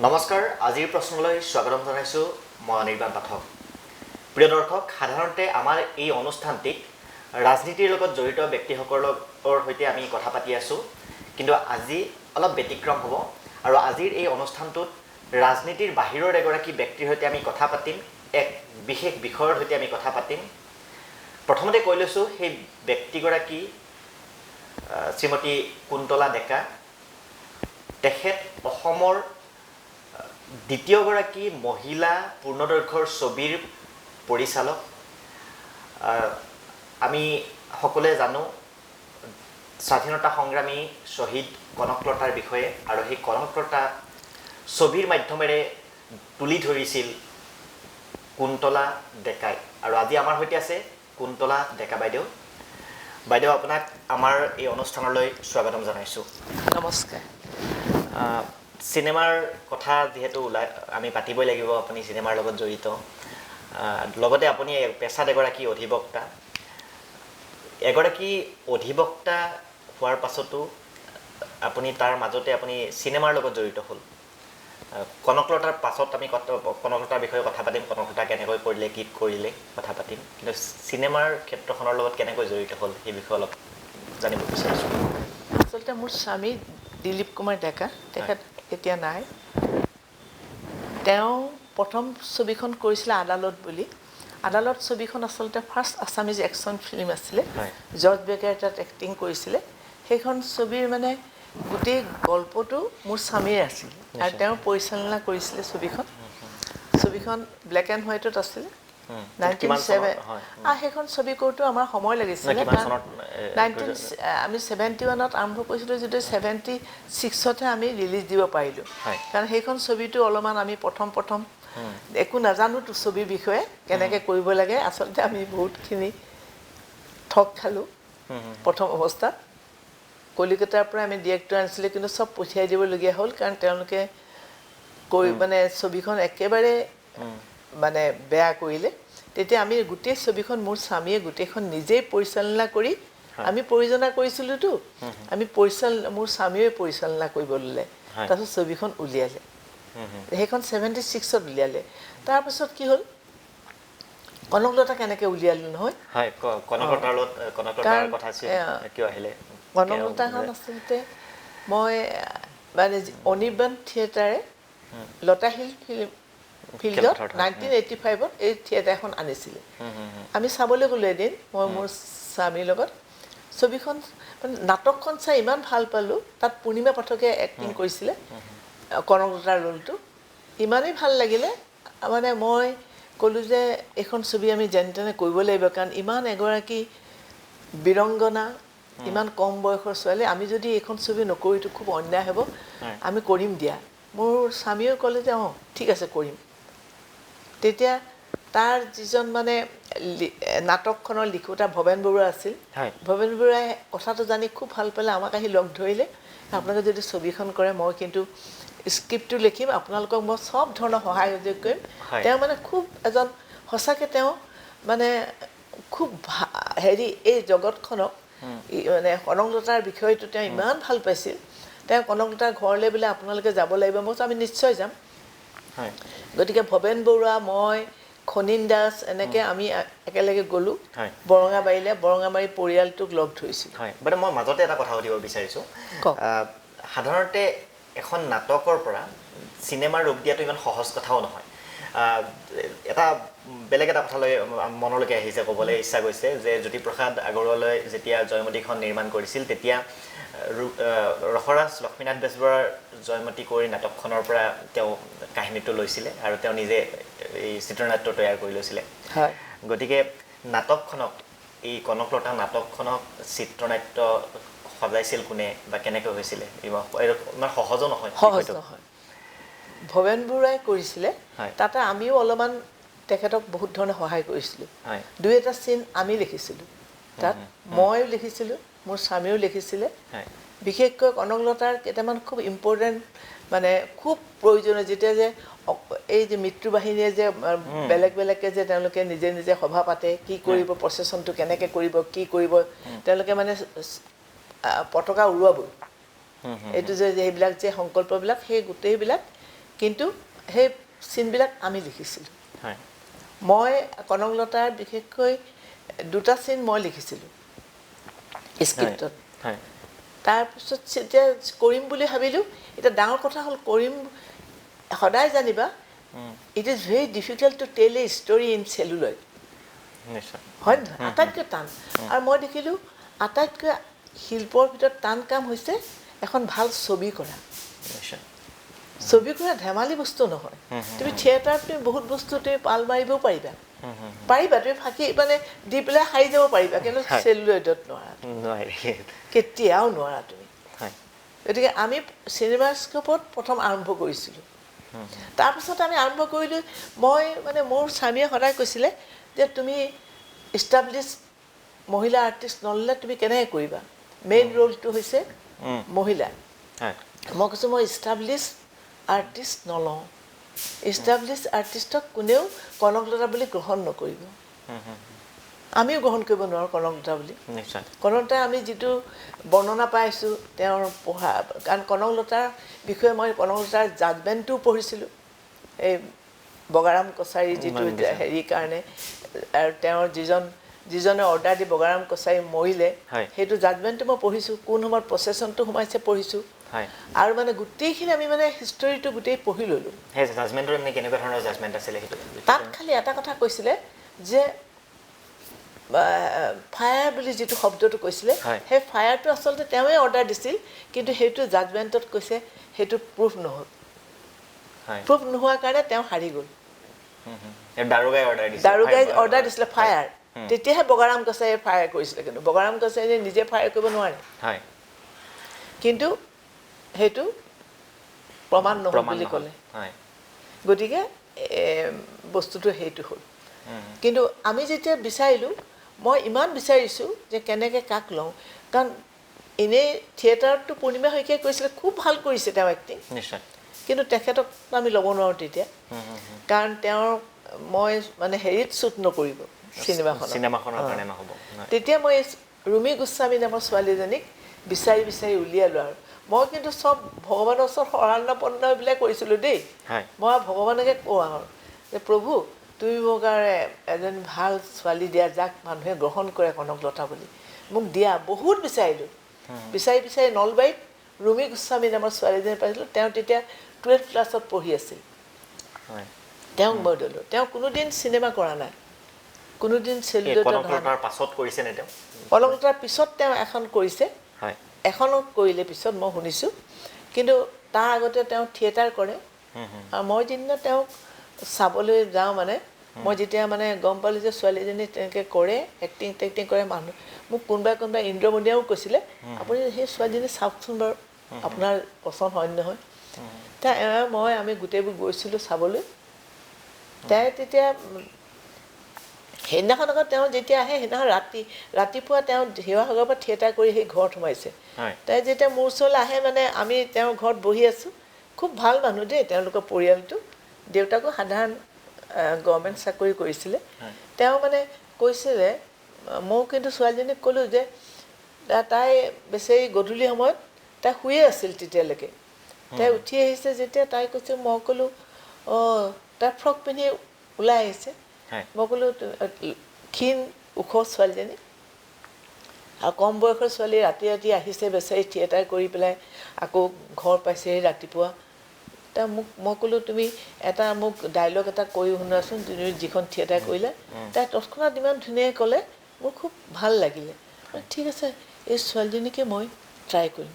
নমস্কাৰ আজিৰ প্ৰশ্নলৈ স্বাগতম জনাইছো মই অনিৰ্বাণ পাঠক প্ৰিয় দৰ্শক সাধাৰণতে আমাৰ এই অনুষ্ঠানটিত ৰাজনীতিৰ লগত জড়িত ব্যক্তিসকলৰ সৈতে আমি কথা পাতি আছো কিন্তু আজি অলপ ব্যতিক্ৰম হ'ব আৰু আজিৰ এই অনুষ্ঠানটোত ৰাজনীতিৰ বাহিৰৰ এগৰাকী ব্যক্তিৰ সৈতে আমি কথা পাতিম এক বিশেষ বিষয়ৰ সৈতে আমি কথা পাতিম প্ৰথমতে কৈ লৈছো সেই ব্যক্তিগৰাকী শ্ৰীমতী কুন্তলা ডেকা তেখেত অসমৰ দ্বিতীয়গৰাকী মহিলা পূৰ্ণদৈৰ্ঘ্যৰ ছবিৰ পৰিচালক আমি সকলোৱে জানো স্বাধীনতা সংগ্ৰামী শহীদ কনকলতাৰ বিষয়ে আৰু সেই কনকলতা ছবিৰ মাধ্যমেৰে তুলি ধৰিছিল কুন্তলা ডেকাই আৰু আজি আমাৰ সৈতে আছে কুন্তলা ডেকা বাইদেউ আপোনাক আমাৰ এই অনুষ্ঠানলৈ স্বাগতম জনাইছো নমস্কাৰ সিনেমাৰ কথা যেহেতু আমি পাতিবই লাগিব আপুনি সিনেমাৰ লগত জড়িত লগতে আপুনি পেছাত এগৰাকী অধিবক্তা হোৱাৰ পাছতো আপুনি তাৰ মাজতে আপুনি সিনেমাৰ লগত জড়িত হ'ল কনকলতাৰ পাছত আমি কনকলতাৰ বিষয়ে কথা পাতিম কনকলতা কেনেকৈ কৰিলে কি কৰিলে কথা পাতিম কিন্তু সিনেমাৰ ক্ষেত্ৰখনৰ লগত কেনেকৈ জড়িত হ'ল এই বিষয়ে অলপ জানিব বিচাৰিছোঁ আচলতে মোৰ স্বামী দিলীপ কুমাৰ ডেকা তেখেত এতিয়া নাই তেওঁ প্ৰথম ছবিখন কৰিছিলে আদালত বুলি আদালত ছবিখন আচলতে ফাৰ্ষ্ট আছামিজ একশ্যন ফিল্ম আছিলে জৰ্জ বেকাৰে তাত এক্টিং কৰিছিলে সেইখন ছবিৰ মানে গোটেই গল্পটো মোৰ স্বামীৰ আছিল আৰু তেওঁ পৰিচালনা কৰিছিলে ছবিখন ব্লেক এণ্ড হোৱাইটত আছিলে 1907 সেইখন ছবি কৰোঁতে আমাৰ সময় লাগিছিলে আমি 71ত আৰম্ভ কৰিছিলোঁ যদিও 76তহে আমি ৰিলিজ দিব পাৰিলোঁ কাৰণ সেইখন ছবিটো অলপমান আমি প্ৰথম একো নাজানোতো ছবিৰ বিষয়ে কেনেকৈ কৰিব লাগে আচলতে আমি বহুতখিনি ঠগ খালোঁ প্ৰথম অৱস্থাত কলিকতাৰ পৰা আমি ডিৰেক্টৰ আনিছিলোঁ কিন্তু চব পঠিয়াই দিবলগীয়া হ'ল কাৰণ তেওঁলোকে মানে ছবিখন একেবাৰে মানে বেয়া কৰিলে তেতিয়া আমি গোটেই ছবিখন মোৰ স্বামীয়ে গোটেইখন নিজেই পৰিচালনা কৰি আমি পৰিচালনা কৰিছিলোঁতো মোৰ স্বামীয়ে পৰিচালনা কৰিব ল'লে তাৰপিছত ছবিখন উলিয়ালে সেইখন 76ত উলিয়ালে তাৰপিছত কি হ'ল কনকলতা কেনেকৈ উলিয়ালোঁ নহয় কনকলতাখন আচলতে মই মানে অনিৰ্বাণ থিয়েটাৰে লতাশিল ফিল্ডত 1985ত এই থিয়েটাৰখন আনিছিলে আমি চাবলৈ গ'লোঁ এদিন মই মোৰ স্বামীৰ লগত ছবিখন মানে নাটকখন চাই ইমান ভাল পালোঁ তাত পূৰ্ণিমা পাঠকে এক্টিং কৰিছিলে কনকলতাৰ ৰোলটো ইমানেই ভাল লাগিলে মানে মই ক'লোঁ যে এইখন ছবি আমি যেনে তেনে কৰিব লাগিব কাৰণ ইমান এগৰাকী বীৰংগনা ইমান কম বয়সৰ ছোৱালী আমি যদি এইখন ছবি নকৰিতো খুব অন্যায় হ'ব আমি কৰিম দিয়া মোৰ স্বামীয়েও ক'লে যে ঠিক আছে কৰিম তেতিয়া তাৰ যিজন মানে নাটকখনৰ লিখোঁতা ভৱেন বৰুৱা আছিল ভৱেন বৰুৱাই কথাটো জানি খুব ভাল পালে আমাক আহি লগ ধৰিলে আপোনালোকে যদি ছবিখন কৰে মই কিন্তু স্ক্ৰিপ্টটো লিখিম আপোনালোকক মই চব ধৰণৰ সহায় সহযোগ কৰিম তেওঁ মানে খুব এজন সঁচাকৈ তেওঁ মানে খুব এই জগতখনক মানে কনকলতাৰ বিষয়টো তেওঁ ইমান ভাল পাইছিল তেওঁ কনকলতাৰ ঘৰলৈ বোলে আপোনালোকে যাব লাগিব মই আমি নিশ্চয় যাম গতিকে ভৱেন বৰুৱা মই খনিন দাস এনেকৈ আমি একেলগে গ'লোঁ বৰঙাবাৰী পৰিয়ালটোক লগ ধৰিছিলোঁ মানে মই মাজতে এটা কথা সুধিব বিচাৰিছোঁ সাধাৰণতে এখন নাটকৰ পৰা চিনেমাৰ ৰূপ দিয়াটো ইমান সহজ কথাও নহয় এটা বেলেগ এটা কথালৈ মনলৈকে আহিছে ক'বলৈ ইচ্ছা গৈছে যে জ্যোতিপ্ৰসাদ আগৰৱালাই যেতিয়া জয়মতীখন নিৰ্মাণ কৰিছিল তেতিয়া ৰসৰাজ লক্ষ্মীনাথ বেজবৰুৱাৰ জয়মতী কৰি নাটকখনৰ পৰা তেওঁ কাহিনীটো লৈছিলে আৰু তেওঁ নিজে এই চিত্ৰনাট্য তৈয়াৰ কৰি লৈছিলে গতিকে নাটকখনক এই কনকলতা নাটকখনক চিত্ৰনাট্য সজাইছিল কোনে বা কেনেকৈ হৈছিলে ইমান সহজো নহয় ভৱেন বৰুৱাই কৰিছিলে তাতে আমিও অলপমান তেখেতক বহুত ধৰণে সহায় কৰিছিলোঁ দুই এটা চিন আমি লিখিছিলোঁ তাত ময়ো লিখিছিলোঁ মোৰ স্বামীও লিখিছিলে বিশেষকৈ কনকলতাৰ কেইটামান খুব ইম্পৰ্টেণ্ট মানে খুব প্ৰয়োজনীয় যেতিয়া যে এই যে মৃত্যুবাহিনীয়ে যে বেলেগকৈ যে তেওঁলোকে নিজে নিজে সভা পাতে কি কৰিব প্ৰচেছনটো কেনেকৈ কৰিব কি কৰিব তেওঁলোকে মানে পতাকা উৰুৱাব এইটো যে এইবিলাক যে সংকল্পবিলাক সেই গোটেইবিলাক কিন্তু সেই চিনবিলাক আমি লিখিছিলোঁ মই কনকলতাৰ বিশেষকৈ দুটা চিন মই লিখিছিলোঁ স্ক্ৰিপ্টত তাৰপিছত যেতিয়া কৰিম বুলি ভাবিলোঁ এতিয়া ডাঙৰ কথা হ'ল কৰিম সদায় জানিবা it is very difficult to tell A story in celluloid হয় নহয় আটাইতকৈ টান আৰু মই দেখিলোঁ আটাইতকৈ শিল্পৰ ভিতৰত টান কাম হৈছে এখন ভাল ছবি কৰা ছবি কৰা ধেমালি বস্তু নহয় তুমি থিয়েটাৰত তুমি বহুত বস্তু তুমি পাল মাৰিবও পাৰিবা তুমি ফাঁকি মানে দি পেলাই সাৰি যাব পাৰিবা কিন্তু চেলুলইডত নোৱাৰা কেতিয়াও নোৱাৰা তুমি গতিকে আমি চিনেমাস্কোপত প্ৰথম আৰম্ভ কৰিছিলোঁ তাৰপিছত আমি আৰম্ভ কৰিলোঁ মই মানে মোৰ স্বামীয়ে সদায় কৈছিলে যে তুমি ইষ্টাব্লিছ মহিলা আৰ্টিষ্ট নল'লে তুমি কেনেকৈ কৰিবা মেইন ৰোলটো হৈছে মহিলা মই কৈছোঁ মই ইষ্টাব্লিছ আৰ্টিষ্ট নলওঁ ইষ্টাব্লিছ আৰ্টিষ্টক কোনেও কনকলতা বুলি গ্ৰহণ নকৰিব আমিও গ্ৰহণ কৰিব নোৱাৰোঁ কনকলতা বুলি কনকলতা আমি যিটো বৰ্ণনা পাইছোঁ তেওঁৰ পঢ়া কাৰণ কনকলতাৰ বিষয়ে মই কনকলতাৰ জাজমেণ্টটোও পঢ়িছিলোঁ এই বগাৰাম কছাৰী যিটো হেৰিৰ কাৰণে আৰু তেওঁৰ যিজনে অৰ্ডাৰ দি বগাৰাম কছাৰী মৰিলে সেইটো জাজমেণ্টটো মই পঢ়িছোঁ কোন সময়ত প্ৰচেছনটো সোমাইছে পঢ়িছোঁ আৰু মানে গোটেইখিনি আমি মানে হিষ্টৰীটো গোটেই পঢ়ি ল'লোঁ তাত খালি এটা কথা কৈছিলে যে ফায়াৰ বুলি যিটো শব্দটো কৈছিলে সেই ফায়াৰটো আচলতে তেওঁৱে অৰ্ডাৰ দিছিল কিন্তু সেইটো জাজমেণ্টত কৈছে সেইটো প্ৰুফ নহ'ল প্ৰুফ নোহোৱাৰ কাৰণে তেওঁ হাৰি গ'ল দাৰোগাই অৰ্ডাৰ দিছিলে ফায়াৰ তেতিয়াহে বগাৰাম কছাৰীয়ে ফায়াৰ কৰিছিলে কিন্তু বগাৰাম কছাৰীয়ে নিজে ফায়াৰ কৰিব নোৱাৰে কিন্তু সেইটো প্ৰমাণ নহ'ল বুলি ক'লে গতিকে বস্তুটো সেইটো হ'ল কিন্তু আমি যেতিয়া বিচাৰিলোঁ মই ইমান বিচাৰিছোঁ যে কেনেকৈ কাক লওঁ কাৰণ এনেই থিয়েটাৰততো পূৰ্ণিমা শইকীয়াই কৈছিলে খুব ভাল কৰিছে তেওঁ এক্টিং কিন্তু তেখেতক আমি ল'ব নোৱাৰোঁ তেতিয়া কাৰণ তেওঁৰ মই মানে হেৰিত শ্বুট নকৰিব চিনেমাখনৰ কাৰণে নহ'ব তেতিয়া মই ৰুমি গোস্বামী নামৰ ছোৱালীজনীক বিচাৰি উলিয়ালোঁ আৰু মই কিন্তু চব ভগৱানৰ ওচৰত শৰণাপন্ন এইবিলাক কৰিছিলোঁ দেই মই ভগৱানকে কওঁ আৰু যে প্ৰভু তুমি মোক আৰু এজন ভাল ছোৱালী দিয়া যাক মানুহে গ্ৰহণ কৰে কনকলতা বুলি মোক দিয়া বহুত বিচাৰিলোঁ বিচাৰি নলবাৰীত ৰুমি গোস্বামী নামৰ ছোৱালীজনী পাইছিলোঁ তেওঁ তেতিয়া 12 ক্লাছত পঢ়ি আছিল তেওঁক মই দিলোঁ তেওঁ কোনোদিন চিনেমা কৰা নাই কোনোদিন কনকলতাৰ পিছত তেওঁ এখন কৰিছে এখনত কৰিলে পিছত মই শুনিছোঁ কিন্তু তাৰ আগতে তেওঁ থিয়েটাৰ কৰে আৰু মই যিদিনা তেওঁক চাবলৈ যাওঁ মানে মই যেতিয়া মানে গম পালোঁ যে ছোৱালীজনী তেনেকৈ কৰে এক্টিং কৰে মানুহ মোক কোনোবাই ইন্দ্ৰমণিয়াও কৈছিলে আপুনি সেই ছোৱালীজনী চাওকচোন বাৰু আপোনাৰ পচন্দ হয় নহয় আমি গোটেইবোৰ গৈছিলোঁ চাবলৈ তাই তেতিয়া সেইদিনাখন আকৌ তেওঁ যেতিয়া আহে সেইদিনাখন ৰাতিপুৱা তেওঁ শিৱসাগৰৰ পৰা থিয়েটাৰ কৰি সেই ঘৰত সোমাইছে তাই যেতিয়া মোৰ ওচৰলৈ আহে মানে আমি তেওঁৰ ঘৰত বহি আছোঁ খুব ভাল মানুহ দেই তেওঁলোকৰ পৰিয়ালটো দেউতাকো সাধাৰণ গভৰ্ণমেণ্ট চাকৰি কৰিছিলে তেওঁ মানে কৈছিলে মই কিন্তু ছোৱালীজনীক ক'লোঁ যে তাই বেচেৰি গধূলি সময়ত তাই শুয়ে আছিল তেতিয়ালৈকে তাই উঠি আহিছে যেতিয়া তাই কৈছে মই ক'লোঁ অঁ তাই ফ্ৰক পিন্ধি ওলাই আহিছে মই ক'লোঁ ক্ষীণ ওখ ছোৱালীজনী আৰু কম বয়সৰ ছোৱালী ৰাতি আহিছে বেচেৰি থিয়েটাৰ কৰি পেলাই আকৌ ঘৰ পাইছেহি ৰাতিপুৱা মই ক'লোঁ তুমি এটা মোক ডাইলগ এটা কৰি শুনাচোন তুমি যিখন থিয়েটাৰ কৰিলে তাই তৎক্ষণাত ইমান ধুনীয়াকৈ ক'লে মোৰ খুব ভাল লাগিলে ঠিক আছে এই ছোৱালীজনীকে মই ট্ৰাই কৰিম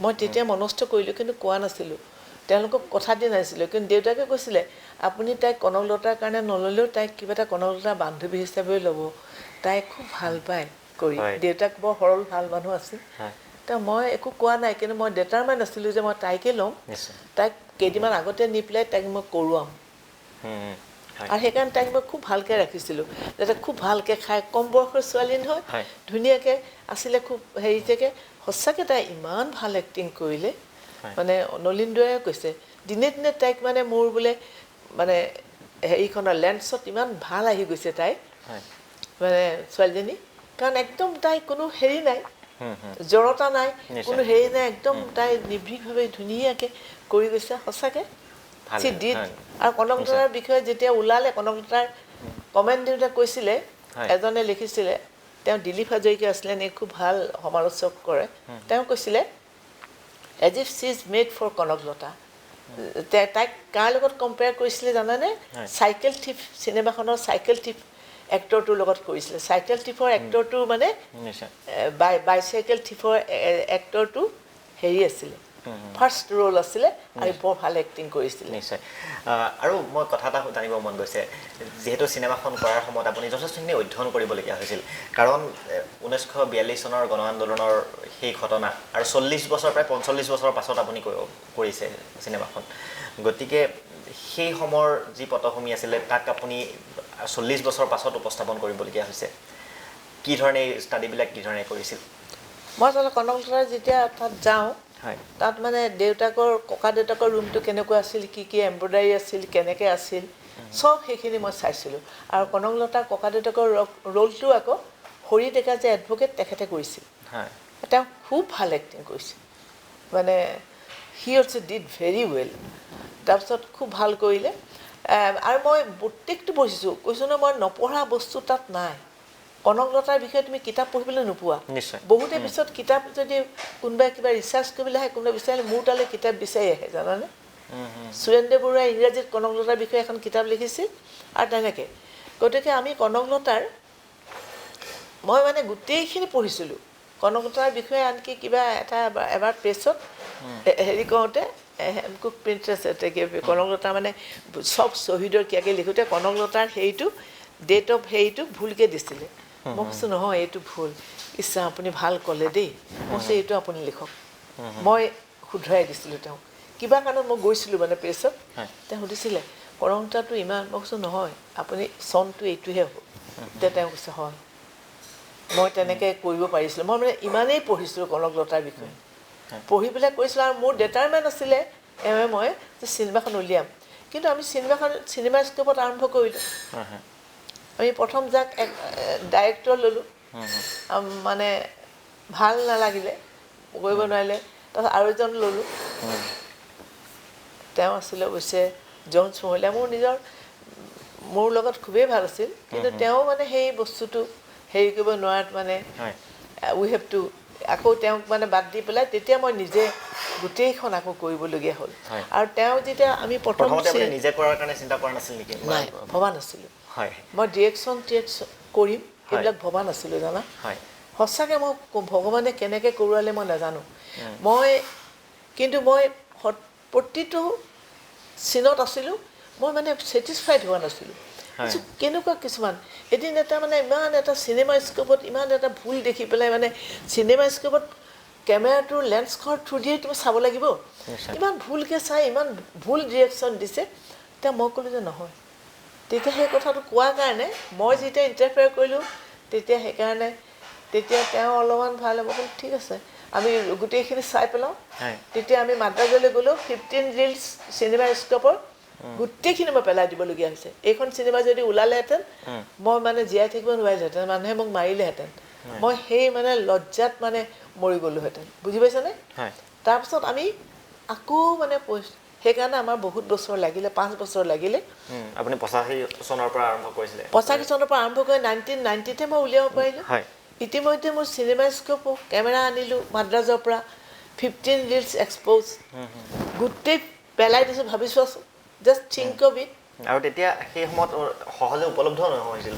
মই তেতিয়া মনস্থ কৰিলোঁ কিন্তু কোৱা নাছিলোঁ তেওঁলোকক কথা দিয়া নাছিলোঁ কিন্তু দেউতাকে কৈছিলে আপুনি তাইক কনকলতাৰ কাৰণে নল'লেও তাইক কিবা এটা কনকলতাৰ বান্ধৱী হিচাপে ল'ব তাই খুব ভাল পায় কৰি দেউতাক বৰ সৰল ভাল মানুহ আছিল মই একো কোৱা নাই কিন্তু মই ডিটাৰমাইন আছিলোঁ যে মই তাইকে ল'ম তাইক কেইদিনমান আগতে নি পেলাই তাইক মই কৰোৱাম আৰু সেইকাৰণে তাইক মই খুব ভালকৈ ৰাখিছিলোঁ যাতে খুব ভালকৈ খাই কম বয়সৰ ছোৱালী নহয় ধুনীয়াকৈ আছিলে খুব হেৰি থেকে সঁচাকৈ তাই ইমান ভাল এক্টিং কৰিলে মানে নলিন্দুৱে কৈছে দিনে দিনে তাইক মানে মোৰ বোলে মানে হেৰিখনৰ লেন্সত ইমান ভাল আহি গৈছে তাই মানে ছোৱালীজনী কাৰণ একদম তাই কোনো হেৰি নাই জড়তা নাই কোনো হেৰি নাই একদম তাই নিৰ্ভীকভাৱে ধুনীয়াকৈ কৰি গৈছে সঁচাকৈ চি ডিড আৰু কনকলতাৰ বিষয়ে যেতিয়া ওলালে কনকলতাৰ কমেণ্ট দিওঁতে কৈছিলে এজনে লিখিছিলে তেওঁ দিলীপ হাজৰিকা আছিলে নে খুব ভাল সমালোচক কৰে তেওঁ কৈছিলে as if she is made for Kanaklata তাইক কাৰ লগত কম্পেয়াৰ কৰিছিলে জানানে চাইকেল থিফ চিনেমাখনৰ চাইকেল থিফ এক্টৰটোৰ লগত কৰিছিলে চাইকেল থিফৰ এক্টৰটো মানে বাইচাইকেল থিফৰ এক্টৰটো হেৰি আছিলে ফাৰ্ষ্ট ৰোল আছিলে আৰু বৰ ভাল এক্টিং কৰিছিলে নিশ্চয় আৰু মই কথা এটা জানিব মন গৈছে যেহেতু চিনেমাখন কৰাৰ সময়ত আপুনি যথেষ্টখিনি অধ্যয়ন কৰিবলগীয়া হৈছিল কাৰণ 1942 চনৰ গণ আন্দোলনৰ সেই ঘটনা আৰু 40 বছৰ প্ৰায় 45 বছৰৰ পাছত আপুনি কৰিছে চিনেমাখন গতিকে সেই সময়ৰ যি পটভূমি আছিলে তাক আপুনি 40 বছৰ পাছত উপস্থাপন কৰিবলগীয়া হৈছে কি ধৰণে ষ্টাডিবিলাক কি ধৰণে কৰিছিল মই তাত কনকলতাৰ যেতিয়া তাত যাওঁ তাত মানে দেউতাকৰ ককা দেউতাকৰ ৰুমটো কেনেকুৱা আছিল কি কি এম্ব্ৰইডাৰী আছিল কেনেকৈ আছিল সব সেইখিনি মই চাইছিলোঁ আৰু কনকলতাৰ ককা দেউতাকৰ ৰোলটো আকৌ হৰি ডেকা যে এডভকেট তেখেতে কৰিছিল তেওঁ খুব ভাল এক্টিং কৰিছিল মানে হি অলছ' ডিড ভেৰি ৱেল তাৰপিছত খুব ভাল কৰিলে আৰু মই প্ৰত্যেকটো পঢ়িছোঁ কৈছোঁ ন মই নপঢ়া বস্তু তাত নাই কনকলতাৰ বিষয়ে তুমি কিতাপ পঢ়িবলৈ নোপোৱা বহুতে পিছত কিতাপ যদি কোনোবাই কিবা ৰিচাৰ্চ কৰিবলৈ আহে কোনোবাই বিচাৰিলে মোৰ তালৈ কিতাপ বিচাৰি আহে জানানে সুৰেন্দ্ৰ বৰুৱাই ইংৰাজীত কনকলতাৰ বিষয়ে এখন কিতাপ লিখিছিল আৰু তেনেকৈ গতিকে আমি কনকলতাৰ মই মানে গোটেইখিনি পঢ়িছিলোঁ কনকলতাৰ বিষয়ে আনকি কিবা এটা এবাৰ প্ৰেছত হেৰি কৰোঁতে হেমকুক প্ৰিন্সেছ কনকলতা মানে চব শ্বহীদৰ কিয়াকৈ লিখোঁতে কনকলতাৰ হেৰিটো ডেট অফ হেৰিটো ভুলকৈ দিছিলে মই কৈছোঁ নহয় এইটো ভুল ইচ্ছা আপুনি ভাল ক'লে দেই মই কৈছোঁ এইটো আপুনি লিখক মই শুধৰাই দিছিলোঁ তেওঁক কিবা কাৰণত মই গৈছিলোঁ মানে প্ৰেছত তেওঁ সুধিছিলে কনকলতাটো ইমান মই কৈছোঁ নহয় আপুনি চনটো এইটোহে হ'ব তেতিয়া তেওঁ কৈছে হয় মই তেনেকৈ কৰিব পাৰিছিলোঁ মই মানে ইমানেই পঢ়িছিলোঁ কনকলতাৰ বিষয়ে পঢ়ি পেলাই কৈছিলোঁ আৰু মোৰ ডিটাৰমেণ্ট আছিলে মই যে চিনেমাখন উলিয়াম কিন্তু আমি চিনেমা স্কোপত আৰম্ভ কৰিলোঁ আমি প্ৰথম যাক ডাইৰেক্টৰ ল'লোঁ মানে ভাল নালাগিলে কৰিব নোৱাৰিলে তাৰপিছত আৰু এজন ল'লোঁ তেওঁ আছিলে অৱশ্যে জনছ মহিলা মোৰ লগত খুবেই ভাল আছিল কিন্তু তেওঁ মানে সেই বস্তুটো হেৰি কৰিব নোৱাৰাত মানে উই হেভ টু আকৌ তেওঁক মানে বাদ দি পেলাই তেতিয়া মই নিজে গোটেইখন আকৌ কৰিবলগীয়া হ'ল আৰু তেওঁ যেতিয়া আমি প্ৰথম নিজে কৰাৰ কাৰণে চিন্তা কৰা নাছিল নেকি নাই ভবা নাছিলোঁ মই ডিৰেকশ্যন কৰিম এইবিলাক ভবা নাছিলোঁ জানা সঁচাকৈ মই ভগৱানে কেনেকৈ কৰোৱালে মই নাজানো কিন্তু মই প্ৰতিটো চিনত আছিলোঁ মই মানে ছেটিছফাইড হোৱা নাছিলোঁ কেনেকুৱা কিছুমান এদিন এটা মানে ইমান এটা চিনেমা স্কোপত ইমান এটা ভুল দেখি পেলাই মানে চিনেমা স্কোপত কেমেৰাটোৰ লেন্সখনৰ থ্ৰু দিয়ে তুমি চাব লাগিব ইমান ভুলকৈ চাই ইমান ভুল ডিৰেকশ্যন দিছে তেতিয়া মই ক'লোঁ যে নহয় তেতিয়া সেই কথাটো কোৱাৰ কাৰণে মই যেতিয়া ইণ্টাৰফেয়াৰ কৰিলোঁ তেতিয়া সেইকাৰণে তেতিয়া তেওঁ অলপমান ভাল হ'ব ক'লোঁ ঠিক আছে আমি গোটেইখিনি চাই পেলাওঁ তেতিয়া আমি মাদ্ৰাজলৈ গ'লোঁ 15 ৰিলছ চিনেমা স্কোপৰ গোটেইখিনি মই পেলাই দিবলগীয়া হৈছে এইখন চিনেমা যদি ওলালেহেঁতেন মই মানে জীয়াই থাকিব নোৱাৰিলোহেঁতেন মানুহে মোক মাৰিলেহেঁতেন মই সেই মানে লজ্জাত মানে মৰি গ'লোহেঁতেন বুজি পাইছেনে তাৰপিছত আমি আকৌ মানে সেইকাৰণে আমাৰ বহুত বছৰ লাগিলে 5 বছৰ লাগিলে আপুনি 85 চনৰ পৰা আৰম্ভ কৰিছিলে 85 চনৰ পৰা আৰম্ভ কৰি 1990তে মই উলিয়াব পাৰিলোঁ ইতিমধ্যে মোৰ চিনেমা স্কোপ কেমেৰা আনিলোঁ মাদ্ৰাজৰ পৰা 15 ৰিলছ এক্সপ'জ গোটেই পেলাই দিছোঁ ভাবি চোৱাচোন জাষ্ট থিংক অফ ইট আৰু তেতিয়া সেই সময়ত সহজে উপলব্ধ নহৈছিল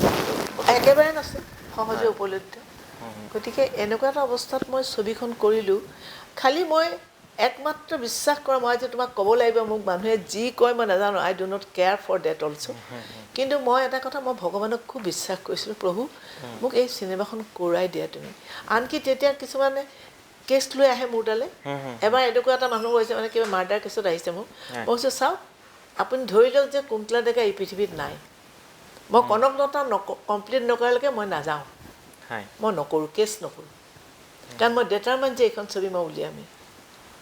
একেবাৰে নাছিল সহজে উপলব্ধ গতিকে এনেকুৱা এটা অৱস্থাত মই ছবিখন কৰিলোঁ খালি মই একমাত্ৰ বিশ্বাস কৰা মই যে তোমাক ক'ব লাগিব মোক মানুহে যি কয় মই নাজানো I do not care for that also' কিন্তু মই এটা কথা মই ভগৱানক খুব বিশ্বাস কৰিছিলোঁ প্ৰভু মোক এই চিনেমাখন কৰোৱাই দিয়া তুমি আনকি তেতিয়া কিছুমানে কেছ লৈ আহে মোৰ তালৈ এবাৰ এনেকুৱা এটা মানুহ হৈছে মানে কিবা মাৰ্ডাৰ কেছত আহিছে মোক মই কৈছোঁ চাওক আপুনি ধৰি লওক যে কুন্তলা ডেকা এই পৃথিৱীত নাই মই কনকলতা কমপ্লিট নকৰালৈকে মই নাযাওঁ মই নকৰোঁ কেছ নকৰোঁ কাৰণ মই ডিটাৰমাইণ্ড যে এইখন ছবি মই উলিয়ামেই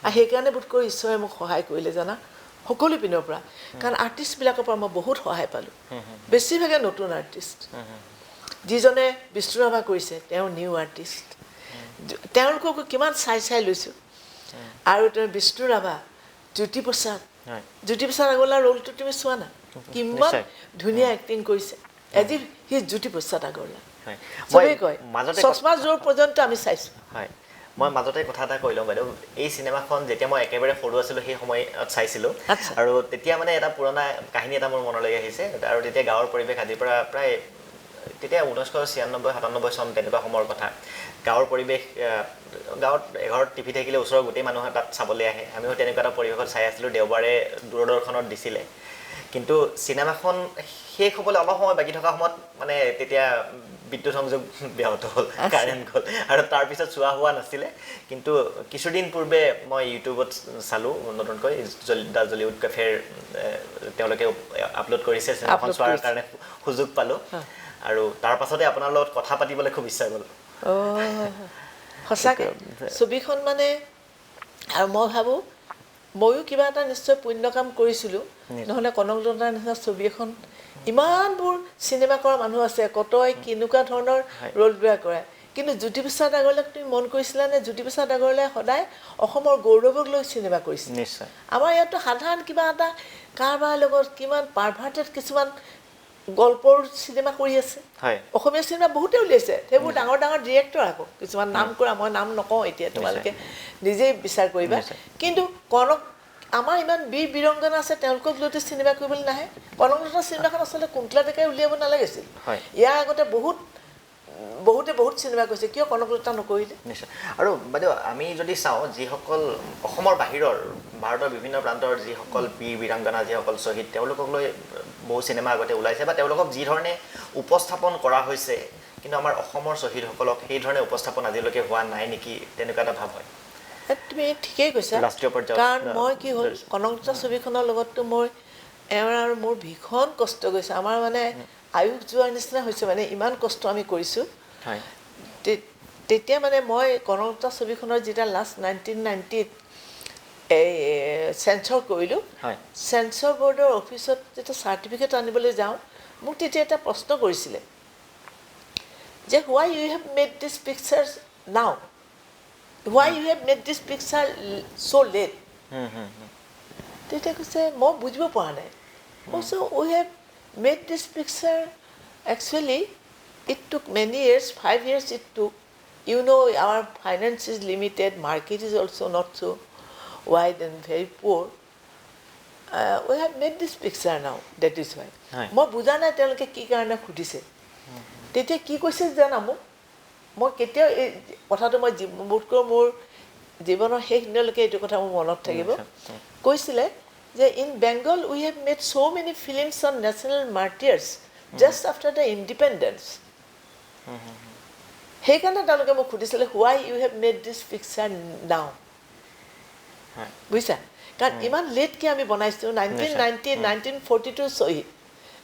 আৰু সেইকাৰণে বোধ কৰি ঈশ্বৰে মোক সহায় কৰিলে জানা সকলো পিনৰ পৰা কাৰণ আৰ্টিষ্টবিলাকৰ পৰা মই বহুত সহায় পালোঁ বেছিভাগে নতুন আৰ্টিষ্ট যিজনে বিষ্ণু ৰাভা কৰিছে তেওঁ নিউ আৰ্টিষ্ট তেওঁলোককো কিমান চাই লৈছোঁ আৰু তেওঁ বিষ্ণু ৰাভা জ্যোতি প্ৰসাদ জ্যোতিপ্ৰসাদ আগৰৱালাৰ ৰোলটো তুমি চোৱা না কিমান ধুনীয়া এক্টিং কৰিছে as if he is Jyotiprasad Agarwala চবেই কয় চশমা জোৰ পৰ্যন্ত আমি চাইছোঁ হয় মই মাজতে কথা এটা কৈ লওঁ বাইদেউ এই চিনেমাখন যেতিয়া মই একেবাৰে সৰু আছিলোঁ সেই সময়ত চাইছিলোঁ আৰু তেতিয়া মানে এটা পুৰণা কাহিনী এটা মোৰ মনলৈ আহিছে আৰু তেতিয়া গাঁৱৰ পৰিৱেশ আদিৰ পৰা প্ৰায় তেতিয়া 1996-97 চন তেনেকুৱা সময়ৰ কথা গাঁৱৰ পৰিৱেশ গাঁৱত এঘৰত টিভি থাকিলে ওচৰৰ গোটেই মানুহে তাত চাবলৈ আহে আমিও তেনেকুৱা এটা পৰিৱেশত চাই আছিলোঁ দেওবাৰে দূৰদৰ্শনত দিছিলে কিন্তু চিনেমাখন শেষ হ'বলৈ অলপ সময় বাকী থকা সময়ত মানে তেতিয়া বিদ্যুৎ সংযোগ ব্যাহত হ'ল কাৰেণ্ট গ'ল আৰু তাৰপিছত চোৱা হোৱা নাছিলে কিন্তু কিছুদিন পূৰ্বে মই ইউটিউবত চালোঁ নতুনকৈ দ্য জলিউড কেফেৰ তেওঁলোকে আপলোড কৰিছে চিনেমাখন চোৱাৰ কাৰণে সুযোগ পালোঁ আৰু তাৰ পাছতে আপোনাৰ লগত কথা পাতিবলৈ খুব ইচ্ছা গ'ল সঁচাকৈ ছবিখন মানে আৰু মই ভাবোঁ ময়ো কিবা এটা নিশ্চয় পুণ্য কাম কৰিছিলোঁ নহ'লে কনকলতাৰ নিচিনা ছবি এখন ইমানবোৰ চিনেমা কৰা মানুহ আছে কতই কেনেকুৱা ধৰণৰ ৰোলবিলাক কৰে কিন্তু জ্যোতিপ্ৰসাদ আগৰৱালাক তুমি মন কৰিছিলানে জ্যোতিপ্ৰসাদ আগৰৱালাই সদায় অসমৰ গৌৰৱক লৈ চিনেমা কৰিছিল নিশ্চয় আমাৰ ইয়াতো সাধাৰণ কিবা এটা কাৰোবাৰ লগত কিমান পাৰভাৰ্টেড কিছুমান গল্পৰ চিনেমা কৰি আছে অসমীয়া চিনেমা বহুতে উলিয়াইছে সেইবোৰ ডাঙৰ ডাঙৰ ডিৰেক্টৰ আকৌ কিছুমান নাম কৰা মই নাম নকওঁ এতিয়া তোমালোকে নিজেই বিচাৰ কৰিবা কিন্তু কনক আমাৰ ইমান বীৰ বীৰংগনা আছে তেওঁলোকক লৈতো চিনেমা কৰিবলৈ নাহে কনকলতাৰ চিনেমাখন আচলতে কুন্তলা ডেকাই উলিয়াব নালাগিছিল ইয়াৰ আগতে বহুত চিনেমা কৰিছে কিয় কনকলতা নকৰিলে নিশ্চয় আৰু বাইদেউ আমি যদি চাওঁ যিসকল অসমৰ বাহিৰৰ ভাৰতৰ বিভিন্ন প্ৰান্তৰ যিসকল বীৰ বীৰাংগনা যিসকল শ্বহীদ তেওঁলোকক লৈ বহু চিনেমা আগতে ওলাইছে বা তেওঁলোকক যি ধৰণে উপস্থাপন কৰা হৈছে কিন্তু আমাৰ অসমৰ শ্বহীদসকলক সেই ধৰণে উপস্থাপন আজিলৈকে হোৱা নাই নেকি তেনেকুৱা এটা ভাৱ হয় তুমি ঠিকেই কৈছা কাৰণ মই কি হ'ল কনকলতা ছবিখনৰ লগততো মই এওঁৰ আৰু মোৰ ভীষণ কষ্ট গৈছে আমাৰ মানে আয়ুস যোৱাৰ নিচিনা হৈছে মানে ইমান কষ্ট আমি কৰিছোঁ তেতিয়া মানে মই কনকলতা ছবিখনৰ যেতিয়া লাষ্ট 1990ত এই চেঞ্চৰ কৰিলোঁ চেঞ্চৰ বৰ্ডৰ অফিচত যেতিয়া চাৰ্টিফিকেট আনিবলৈ যাওঁ মোক তেতিয়া এটা প্ৰশ্ন কৰিছিলে যে why you have made this picture now why you have made this picture so late তেতিয়া কৈছে মই বুজিব পৰা নাই কৈছোঁ we have made this picture actually it took many years 5 years it took you know our finance is limited market is also not so wide and very poor we have made this picture now that is why মই বুজা নাই তেওঁলোকে কি কাৰণে সুধিছে তেতিয়া কি কৈছে জানা মোক মই কেতিয়াও এই কথাটো মই বোধকৰো মোৰ জীৱনৰ শেষ দিনলৈকে এইটো কথা মোৰ মনত থাকিব কৈছিলে যে in Bengal we have made so many films on national martyrs just after the independence সেইকাৰণে তেওঁলোকে মোক সুধিছিলে why you have made this picture now বুজিছা কাৰণ ইমান লেটকৈ আমি বনাইছোঁ 1942 শ্বহীদ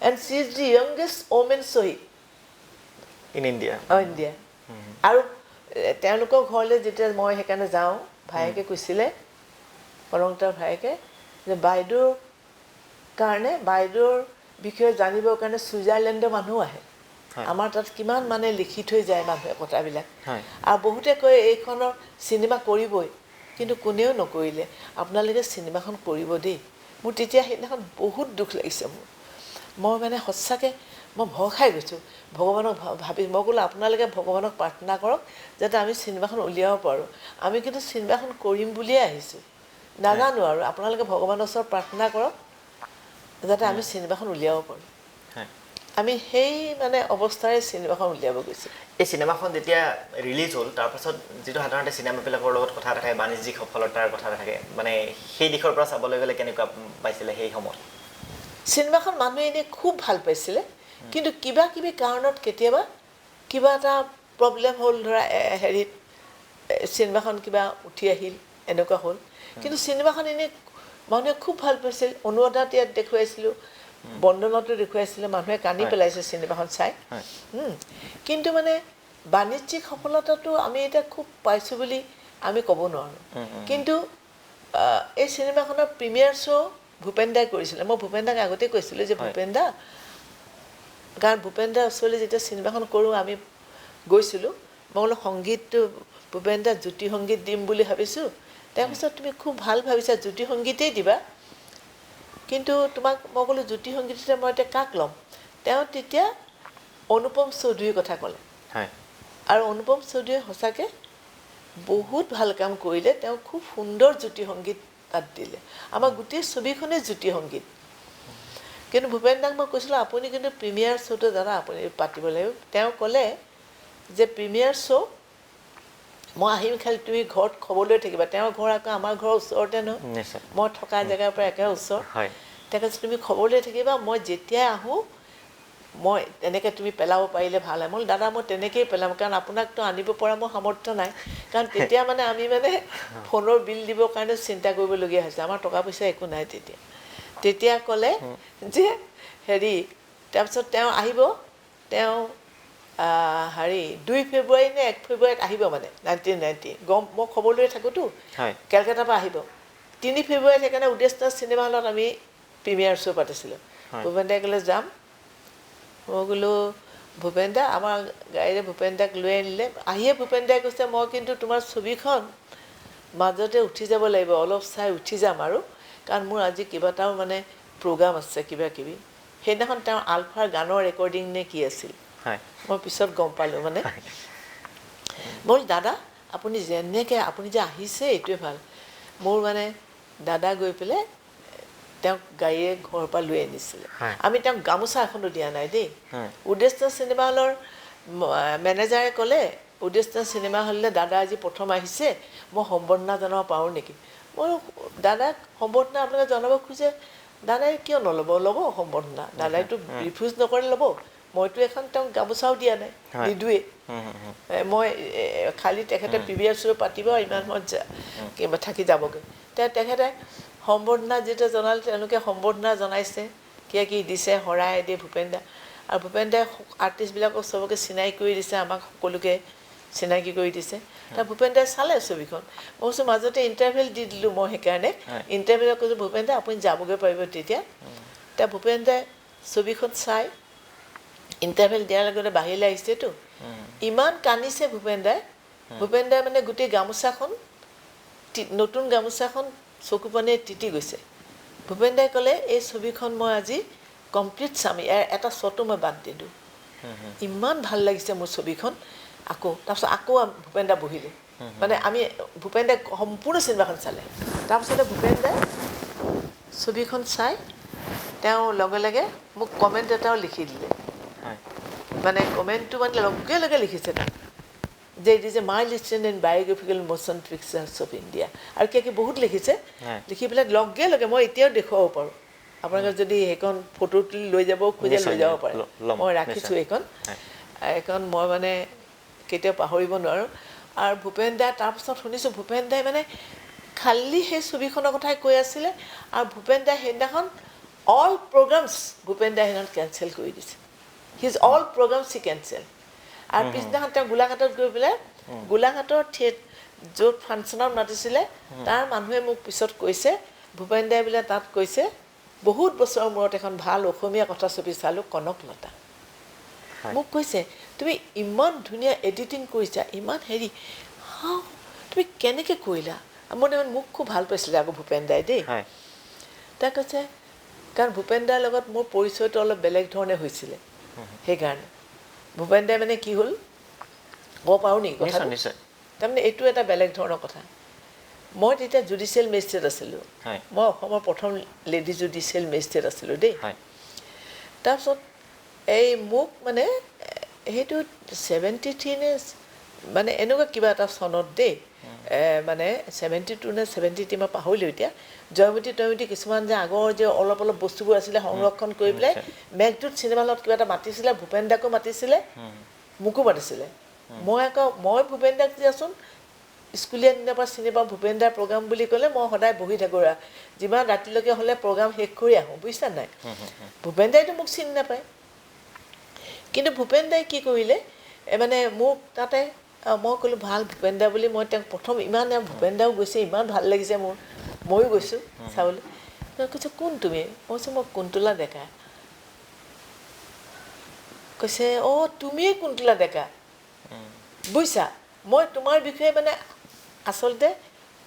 and she is the youngest woman শ্বহীদ in India ইণ্ডিয়া আৰু তেওঁলোকৰ ঘৰলৈ যেতিয়া মই সেইকাৰণে যাওঁ ভায়েকে কৈছিলে কনকলতাৰ ভায়েকে যে বাইদেউৰ কাৰণে বাইদেউৰ বিষয়ে জানিবৰ কাৰণে ছুইজাৰলেণ্ডৰ মানুহ আহে আমাৰ তাত কিমান মানে লিখি থৈ যায় মানুহে কথাবিলাক আৰু বহুতে কয় এইখনৰ চিনেমা কৰিবই কিন্তু কোনেও নকৰিলে আপোনালোকে চিনেমাখন কৰিব দেই মোৰ তেতিয়া সেইদিনাখন বহুত দুখ লাগিছে মই মানে সঁচাকৈ মই ভয় খাই গৈছোঁ ভগৱানক ভাবি মই ক'লোঁ আপোনালোকে ভগৱানক প্ৰাৰ্থনা কৰক যাতে আমি চিনেমাখন উলিয়াব পাৰোঁ আমি কিন্তু চিনেমাখন কৰিম বুলিয়ে আহিছোঁ নাজানো আৰু আপোনালোকে ভগৱানৰ ওচৰত প্ৰাৰ্থনা কৰক যাতে আমি চিনেমাখন উলিয়াব পাৰোঁ আমি সেই মানে অৱস্থাৰে চিনেমাখন উলিয়াব গৈছোঁ এই চিনেমাখন যেতিয়া ৰিলিজ হ'ল তাৰপাছত যিটো সাধাৰণতে চিনেমাবিলাকৰ লগত কথা থাকে বাণিজ্যিক সফলতাৰ কথা থাকে মানে সেই দিশৰ পৰা চাবলৈ গ'লে কেনেকুৱা পাইছিলে সেই সময়ত চিনেমাখন মানুহে এনেই খুব ভাল পাইছিলে কিন্তু কিবা কিবি কাৰণত কেতিয়াবা কিবা এটা প্ৰব্লেম হ'ল ধৰা হেৰিত চিনেমাখন কিবা উঠি আহিল এনেকুৱা হ'ল কিন্তু চিনেমাখন এনেই মানুহে খুব ভাল পাইছিল অনুৰাধাত ইয়াত দেখুৱাইছিলোঁ বন্দনতো দেখুৱাইছিলে মানুহে কান্দি পেলাইছে চিনেমাখন চাই কিন্তু মানে বাণিজ্যিক সফলতাটো আমি এতিয়া খুব পাইছোঁ বুলি আমি ক'ব নোৱাৰোঁ কিন্তু এই চিনেমাখনৰ প্ৰিমিয়াৰ শ্ব' ভূপেন দাই কৰিছিলে মই ভূপেন দাক আগতে কৈছিলোঁ যে ভূপেন দা কাৰণ ভূপেন দাৰ ওচৰলৈ যেতিয়া চিনেমাখন কৰোঁ আমি গৈছিলোঁ মই বোলো সংগীতটো ভূপেন দা জ্যোতি সংগীত দিম বুলি ভাবিছোঁ তাৰপিছত তুমি খুব ভাল ভাবিছা জ্যোতি সংগীতেই দিবা কিন্তু তোমাক মই ক'লোঁ জ্যোতি সংগীততে মই এতিয়া কাক ল'ম তেওঁ তেতিয়া অনুপম চৌধুৰীৰ কথা ক'লে আৰু অনুপম চৌধুৰীয়ে সঁচাকৈ বহুত ভাল কাম কৰিলে তেওঁ খুব সুন্দৰ জ্যোতি সংগীত তাত দিলে আমাৰ গোটেই ছবিখনেই জ্যোতি সংগীত কিন্তু ভূপেন দাক মই কৈছিলোঁ আপুনি কিন্তু প্ৰিমিয়াৰ শ্ব'টো দাদা আপুনি পাতিব লাগিব তেওঁ ক'লে যে প্ৰিমিয়াৰ শ্ব' মই আহিম খালি তুমি ঘৰত খবৰ লৈ থাকিবা তেওঁৰ ঘৰ আকৌ আমাৰ ঘৰৰ ওচৰতে নহয় মই থকা জেগাৰ পৰা একেবাৰে ওচৰ তেওঁ কৈছে তুমি খবৰ লৈ থাকিবা মই যেতিয়াই আহোঁ মই তেনেকৈ তুমি পেলাব পাৰিলে ভাল হয় মই দাদা মই তেনেকৈয়ে পেলাম কাৰণ আপোনাকতো আনিব পৰা মোৰ সামৰ্থ্য নাই কাৰণ তেতিয়া মানে আমি মানে ফোনৰ বিল দিবৰ কাৰণে চিন্তা কৰিবলগীয়া হৈছে আমাৰ টকা পইচা একো নাই তেতিয়া ক'লে যে হেৰি তাৰপিছত তেওঁ আহিব তেওঁ 2 ফেব্ৰুৱাৰী নে 1 ফেব্ৰুৱাৰীত আহিব মানে 1990 গম মই খবৰ লৈ থাকোঁতো কেলকাতাৰ পৰা আহিব 3 ফেব্ৰুৱাৰীত সেইকাৰণে উদ্দেশ্য চিনেমা হলত আমি প্ৰিমিয়াৰ শ্ব' পাতিছিলোঁ ভূপেন দাই ক'লে যাম মই বোলো ভূপেন দা আমাৰ গাড়ীৰে ভূপেন দাক লৈ আনিলে আহিয়ে ভূপেন দাই কৈছে মই কিন্তু তোমাৰ ছবিখন মাজতে উঠি যাব লাগিব অলপ চাই উঠি যাম আৰু কাৰণ মোৰ আজি কেইবাটাও মানে প্ৰগ্ৰাম আছে কিবা কিবি সেইদিনাখন তেওঁ আলফাৰ গানৰ ৰেকৰ্ডিং নে কি আছিল মই পিছত গম পালোঁ মানে মই দাদা আপুনি যেনেকৈ আপুনি যে আহিছে এইটোৱে ভাল মোৰ মানে দাদা গৈ পেলাই তেওঁক গাড়ীয়ে ঘৰৰ পৰা লৈ আনিছিলে আমি তেওঁক গামোচা এখনো দিয়া নাই দেই উদ্দেশ্য চিনেমা হলৰ মেনেজাৰে ক'লে উদ্দেশ্য চিনেমা হললৈ দাদা আজি প্ৰথম আহিছে মই সম্বৰ্ধনা জনাব পাৰোঁ নেকি মই দাদাক সম্বৰ্ধনা আপোনালোকে জনাব খোজে দাদাই কিয় নল'ব ল'ব সম্বৰ্ধনা দাদাইতো ৰিফিউজ নকৰে ল'ব মইতো এখন তেওঁক গামোচাও দিয়া নাই নিদোৱেই মই খালি তেখেতে প্ৰিমিয়াৰ শ্ব' পাতিব ইমান মই থাকি যাবগৈ তেখেতে সম্বৰ্ধনা যেতিয়া জনালে তেওঁলোকে সম্বৰ্ধনা জনাইছে কি দিছে শৰাই দিয়ে ভূপেন দা আৰু ভূপেন দাই আৰ্টিষ্টবিলাকক চবকে চিনাকি কৰি দিছে আমাক সকলোকে চিনাকি কৰি দিছে ভূপেন দাই চালে ছবিখন মই কৈছোঁ মাজতে ইণ্টাৰভিউ দি দিলোঁ মই সেইকাৰণে ইণ্টাৰভিউত কৈছোঁ ভূপেন দা আপুনি যাবগৈ পাৰিব তেতিয়া ভূপেন দাই ছবিখন চাই ইণ্টাৰভিউ দিয়াৰ লগতে বাহিৰলৈ আহিছেতো ইমান কান্দিছে ভূপেন দাই মানে গোটেই গামোচাখন নতুন গামোচাখন চকু পানীয়ে তিতি গৈছে ভূপেন দাই ক'লে এই ছবিখন মই আজি কমপ্লিট চাম ইয়াৰ এটা শ্বটো মই বাদ দিলোঁ ইমান ভাল লাগিছে মোৰ ছবিখন তাৰপিছত আকৌ ভূপেন দা বহিলোঁ মানে আমি ভূপেন দাই সম্পূৰ্ণ চিনেমাখন চালে তাৰপিছতে ভূপেন দাই ছবিখন চাই তেওঁ লগে লগে মোক কমেণ্ট এটাও লিখি দিলে মানে কমেণ্টটো মানে লগে লগে লিখিছে তাত যে it is a milestone in biographical motion pictures of India আৰু কি বহুত লিখিছে লিখি পেলাই লগে লগে মই এতিয়াও দেখুৱাব পাৰোঁ আপোনালোকে যদি সেইখন ফটো তুলি লৈ যাব খোজে লৈ যাব পাৰে মই ৰাখিছোঁ এইখন মই মানে কেতিয়াও পাহৰিব নোৱাৰোঁ আৰু ভূপেন দাই তাৰপিছত শুনিছোঁ ভূপেন দাই মানে খালি সেই ছবিখনৰ কথাই কৈ আছিলে আৰু ভূপেন দাই সেইদিনাখন অল প্ৰগ্ৰামছ ভূপেন দাই সেইদিনাখন কেঞ্চেল কৰি দিছে হিজ অল প্ৰগ্ৰামছ হি কেঞ্চেল আৰু পিছদিনাখন তেওঁ গোলাঘাটত গৈ পেলাই গোলাঘাটৰ য'ত ফাংচনত মাতিছিলে তাৰ মানুহে মোক পিছত কৈছে ভূপেন দাই বোলে তাত কৈছে বহুত বছৰৰ মূৰত এখন ভাল অসমীয়া কথা ছবি চালোঁ কনকলতা মোক কৈছে তুমি ইমান ধুনীয়া এডিটিং কৰিছা ইমান হেৰি তুমি কেনেকৈ কৰিলা মোৰ মোক খুব ভাল পাইছিলে আকৌ ভূপেন দাই দেই তাই কৈছে কাৰণ ভূপেন দাৰ লগত মোৰ পৰিচয়টো অলপ বেলেগ ধৰণে হৈছিলে সেইকাৰণে ভূপেন দাই মানে কি হ'ল ক'ব পাৰোঁ নেকি কথা তাৰমানে এইটো এটা বেলেগ ধৰণৰ কথা মই তেতিয়া জুডিচিয়েল মেজিষ্ট্ৰেট আছিলোঁ মই অসমৰ প্ৰথম লেডি জুডিচিয়েল মেজিষ্ট্ৰেট আছিলোঁ দেই তাৰপিছত এই মোক মানে সেইটো 73 নে মানে এনেকুৱা কিবা এটা চনত দেই মানে 72 নে 73 মই পাহৰিলোঁ এতিয়া জয়মতী কিছুমান যে আগৰ যে অলপ অলপ বস্তুবোৰ আছিলে সংৰক্ষণ কৰি পেলাই মেঘদূত চিনেমা হলত কিবা এটা মাতিছিলে ভূপেন দাকো মাতিছিলে মোকো মাতিছিলে মই ভূপেন দাক দিয়াচোন স্কুলীয়া দিনৰ পৰা চিনি পাওঁ ভূপেন দাৰ প্ৰগ্ৰাম বুলি ক'লে মই সদায় বহি থাকোঁ যিমান ৰাতিলৈকে হ'লে প্ৰগ্ৰাম শেষ কৰি আহোঁ বুজিছা নাই ভূপেন দাইতো মোক চিনি নাপায় কিন্তু ভূপেন দাই কি কৰিলে মানে মোক তাতে মই ক'লোঁ ভাল ভূপেন দা বুলি মই তেওঁক প্ৰথম ইমান ভূপেন দাও গৈছে ইমান ভাল লাগিছে মোৰ ময়ো গৈছোঁ চাবলৈ কৈছে কোন তুমি মই কৈছোঁ মই কুন্তলা ডেকা কৈছে তুমিয়ে কুন্তলা ডেকা বুজিছা মই তোমাৰ বিষয়ে মানে আচলতে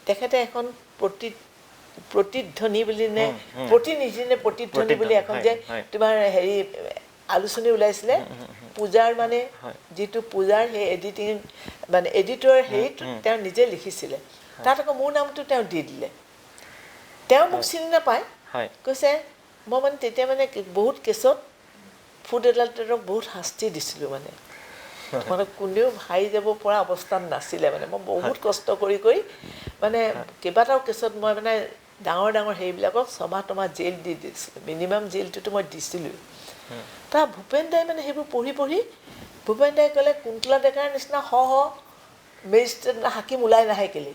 তেখেতে এখন প্ৰতিধ্বনি বুলি নে প্ৰতিনিধি নে প্ৰতিধ্বনি বুলি এখন যে তোমাৰ হেৰি আলোচনী ওলাইছিলে পূজাৰ মানে যিটো পূজাৰ সেই এডিটিং মানে এডিটৰ হেৰিটো তেওঁ নিজে লিখিছিলে তাত আকৌ মোৰ নামটো তেওঁ দি দিলে তেওঁ মোক চিনি নাপায় কৈছে মই মানে তেতিয়া মানে বহুত কেছত ফুড এডাল্টেটক বহুত শাস্তি দিছিলোঁ মানে মানে কোনেও হাৰি যাব পৰা অৱস্থাত নাছিলে মানে মই বহুত কষ্ট কৰি মানে কেইবাটাও কেছত মই মানে ডাঙৰ ডাঙৰ সেইবিলাকক ছমাহ টমাহ জেইল দি দিছিলোঁ মিনিমাম জেইলটোতো মই দিছিলোঁ তাৰ ভূপেন দাই মানে সেইবোৰ পঢ়ি ভূপেন দাই ক'লে কুন্তলা ডেকাৰ নিচিনা মেজিষ্ট্ৰেট হাকিম ওলাই নাহে কেলে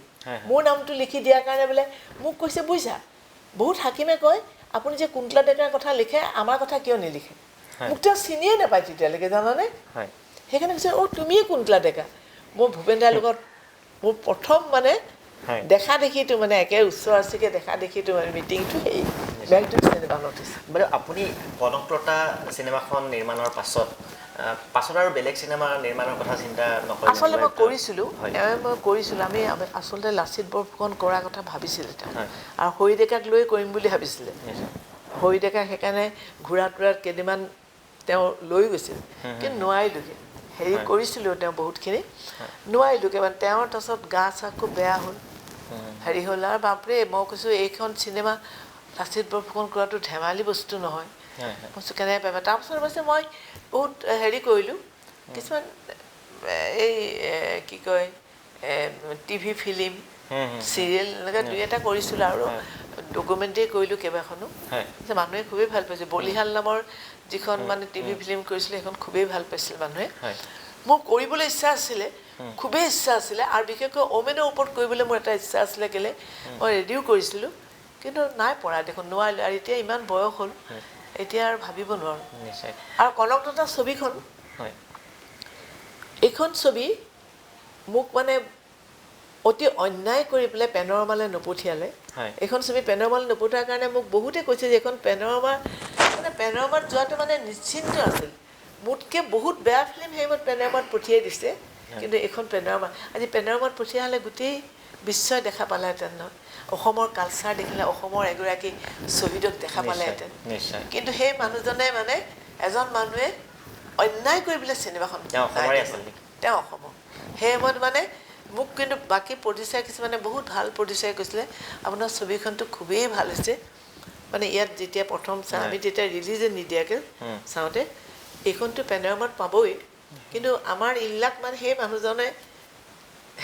মোৰ নামটো লিখি দিয়াৰ কাৰণে বোলে মোক কৈছে বুজিছা বহুত হাকিমে কয় আপুনি যে কুন্তলা ডেকাৰ কথা লিখে আমাৰ কথা কিয় নিলিখে মোক তেওঁ চিনিয়ে নাপায় তেতিয়ালৈকে জানানে সেইকাৰণে কৈছে তুমিয়ে কুন্তলা ডেকা মই ভূপেন দাৰ লগত মোৰ প্ৰথম মানে দেখা দেখিটো মানে একে ওচৰাওচৰিকৈ দেখা দেখিটো মানে মিটিংটো সেই বেংকটোত চিনেমাখন উঠিছে মানে আপুনি কনকলতা চিনেমাখন নিৰ্মাণৰ পাছত আৰু বেলেগ চিনেমা নিৰ্মাণৰ কথা চিন্তা নকৰিলে আচলতে মই কৰিছিলোঁ আমি আচলতে লাচিত বৰফুকন কৰাৰ কথা ভাবিছিলে তেওঁ আৰু হৰি ডেকাক লৈ কৰিম বুলি ভাবিছিলে হৰি ডেকাক সেইকাৰণে ঘূৰা তোৰাত কেইদিনমান তেওঁ লৈ গৈছিল কিন্তু নোৱাৰিলোগৈ হেৰি কৰিছিলোঁ তেওঁ বহুতখিনি নোৱাৰিলোগৈ মানে তেওঁৰ তাৰপিছত গা চা খুব বেয়া হ'ল হেৰি হ'ল আৰু বাপৰে মই কৈছোঁ এইখন চিনেমা লাচিত বৰফুকন কৰাটো ধেমালি বস্তু নহয় কৈছোঁ কেনেকৈ পাৰিবা তাৰপিছত অৱশ্যে মই বহুত হেৰি কৰিলোঁ কিছুমান এই কি কয় টিভি ফিল্ম চিৰিয়েল এনেকৈ দুই এটা কৰিছিলোঁ আৰু ডকুমেণ্টেৰী কৰিলোঁ কেইবাখনো মানুহে খুবেই ভাল পাইছিল বলিহাল নামৰ যিখন মানে টিভি ফিল্ম কৰিছিলোঁ সেইখন খুবেই ভাল পাইছিল মানুহে মোৰ কৰিবলৈ ইচ্ছা আছিলে খুবেই ইচ্ছা আছিলে আৰু বিশেষকৈ ওমেনৰ ওপৰত কৰিবলৈ মোৰ এটা ইচ্ছা আছিলে কেলে মই ৰেডিও কৰিছিলোঁ কিন্তু নাই পৰা দেখোন নোৱাৰিলোঁ আৰু এতিয়া ইমান বয়স হ'ল এতিয়া আৰু ভাবিব নোৱাৰোঁ আৰু কনকলতা ছবিখন এইখন ছবি মোক মানে অতি অন্যায় কৰি পেলাই পেনৰমালৈ নপঠিয়ালে এইখন ছবি পেনৰমালৈ নপঠিওৱাৰ কাৰণে মোক বহুতে কৈছে যে এইখন পেনৰমাত যোৱাটো মানে নিশ্চিন্ত আছিল মোতকৈ বহুত বেয়া ফিল্ম সেইমত পেনৰমাত পঠিয়াই দিছে কিন্তু এইখন পেনৰমা আজি পেনৰমাত পঠিওৱা হ'লে গোটেই বিশ্বই দেখা পালেহেঁতেন নহয় অসমৰ কালচাৰ দেখিলে অসমৰ এগৰাকী শ্বহীদক দেখা পালেহেঁতেন কিন্তু সেই মানুহজনে মানে এজন মানুহে অন্যায় কৰি পেলাই চিনেমাখন তেওঁ অসমৰ সেই সময়ত মানে মোক কিন্তু বাকী প্ৰডিউচাৰ কিছুমানে বহুত ভাল প্ৰডিউচাৰে কৈছিলে আপোনাৰ ছবিখনটো খুবেই ভাল হৈছে মানে ইয়াত যেতিয়া প্ৰথম চাওঁ আমি তেতিয়া ৰিলিজে নিদিয়াকৈ চাওঁতে এইখনটো পেনৰমাত পাবই কিন্তু আমাৰ ইল্লাক মানে সেই মানুহজনে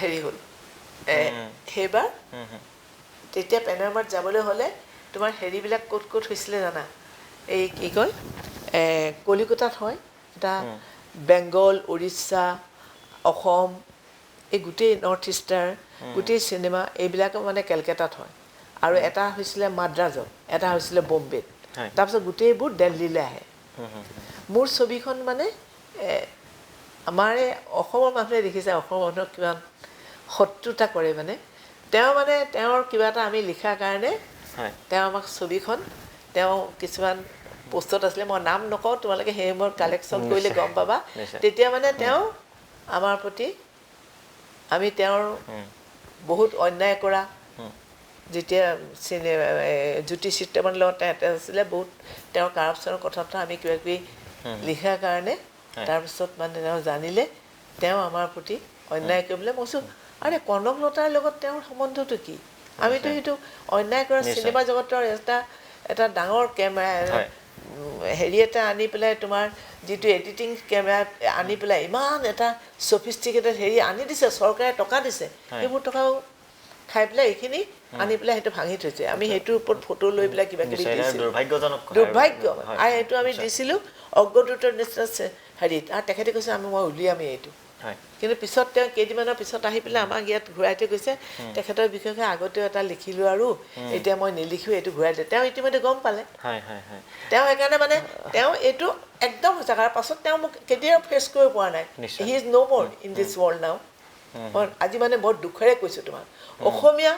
হেৰি হ'ল সেইবাৰ তেতিয়া পেনৰমাত যাবলৈ হ'লে তোমাৰ হেৰিবিলাক ক'ত হৈছিলে জানা এই কি কয় কলিকতাত হয় এটা বেংগল উৰিষ্যা অসম এই গোটেই নৰ্থ ইষ্টাৰ গোটেই চিনেমা এইবিলাক মানে কেলকাতাত হয় আৰু এটা হৈছিলে মাদ্ৰাজত এটা হৈছিলে বম্বেত তাৰপিছত গোটেইবোৰ দিল্লীলৈ আহে মোৰ ছবিখন মানে আমাৰ এই অসমৰ মানুহে দেখিছে অসমৰ মানুহক কিমান শত্ৰুতা কৰে মানে তেওঁৰ কিবা এটা আমি লিখাৰ কাৰণে তেওঁ আমাক ছবিখন তেওঁ কিছুমান পোষ্টত আছিলে মই নাম নকওঁ তোমালোকে সেই সময়ত কালেকশ্যন কৰিলে গম পাবা তেতিয়া মানে তেওঁ আমাৰ প্ৰতি আমি তেওঁৰ বহুত অন্যায় কৰা যেতিয়া জ্যোতি চিত্ৰমণিৰ লগত তেওঁ আছিলে বহুত তেওঁৰ কাৰাপশ্যনৰ কথাটো আমি কিবাকিবি লিখাৰ কাৰণে তাৰপিছত মানে তেওঁ জানিলে তেওঁ আমাৰ প্ৰতি অন্যায় কৰিবলৈ মই কৈছোঁ আৰে কনকলতাৰ লগত তেওঁৰ সম্বন্ধটো কি আমিতো সেইটো অন্যায় কৰা চিনেমা জগতৰ এটা ডাঙৰ কেমেৰা হেৰি এটা আনি পেলাই তোমাৰ যিটো এডিটিং কেমেৰা আনি পেলাই ইমান এটা ছফিষ্টিকেটেড হেৰি আনি দিছে চৰকাৰে টকা দিছে সেইবোৰ টকাও খাই পেলাই এইখিনি আনি পেলাই সেইটো ভাঙি থৈছে আমি সেইটোৰ ওপৰত ফটো লৈ পেলাই কিবা কিবি দিছিলোঁ দুৰ্ভাগ্য আৰু সেইটো আমি দিছিলোঁ অগ্ৰদূতৰ নিচিনা হেৰিত আৰু তেখেতে কৈছে মই উলিয়ামেই এইটো কিন্তু পিছত তেওঁ কেইদিনমানৰ পিছত আহি পেলাই আমাক ইয়াত ঘূৰাই থৈ গৈছে তেখেতৰ বিষয়ে আগতেও এটা লিখিলোঁ আৰু এতিয়া মই নিলিখোঁ এইটো ঘূৰাই দিয়ে তেওঁ ইতিমধ্যে গম পালে তেওঁ সেইকাৰণে মানে তেওঁ এইটো একদম সঁচা কাৰণ পাছত তেওঁ মোক কেতিয়াও ফেচ কৰিব পৰা নাই হি ইজ ন' মোৰ ইন দিছ ৱৰ্ল্ড নাও আজি মানে বৰ দুখেৰে কৈছোঁ তোমাক অসমীয়া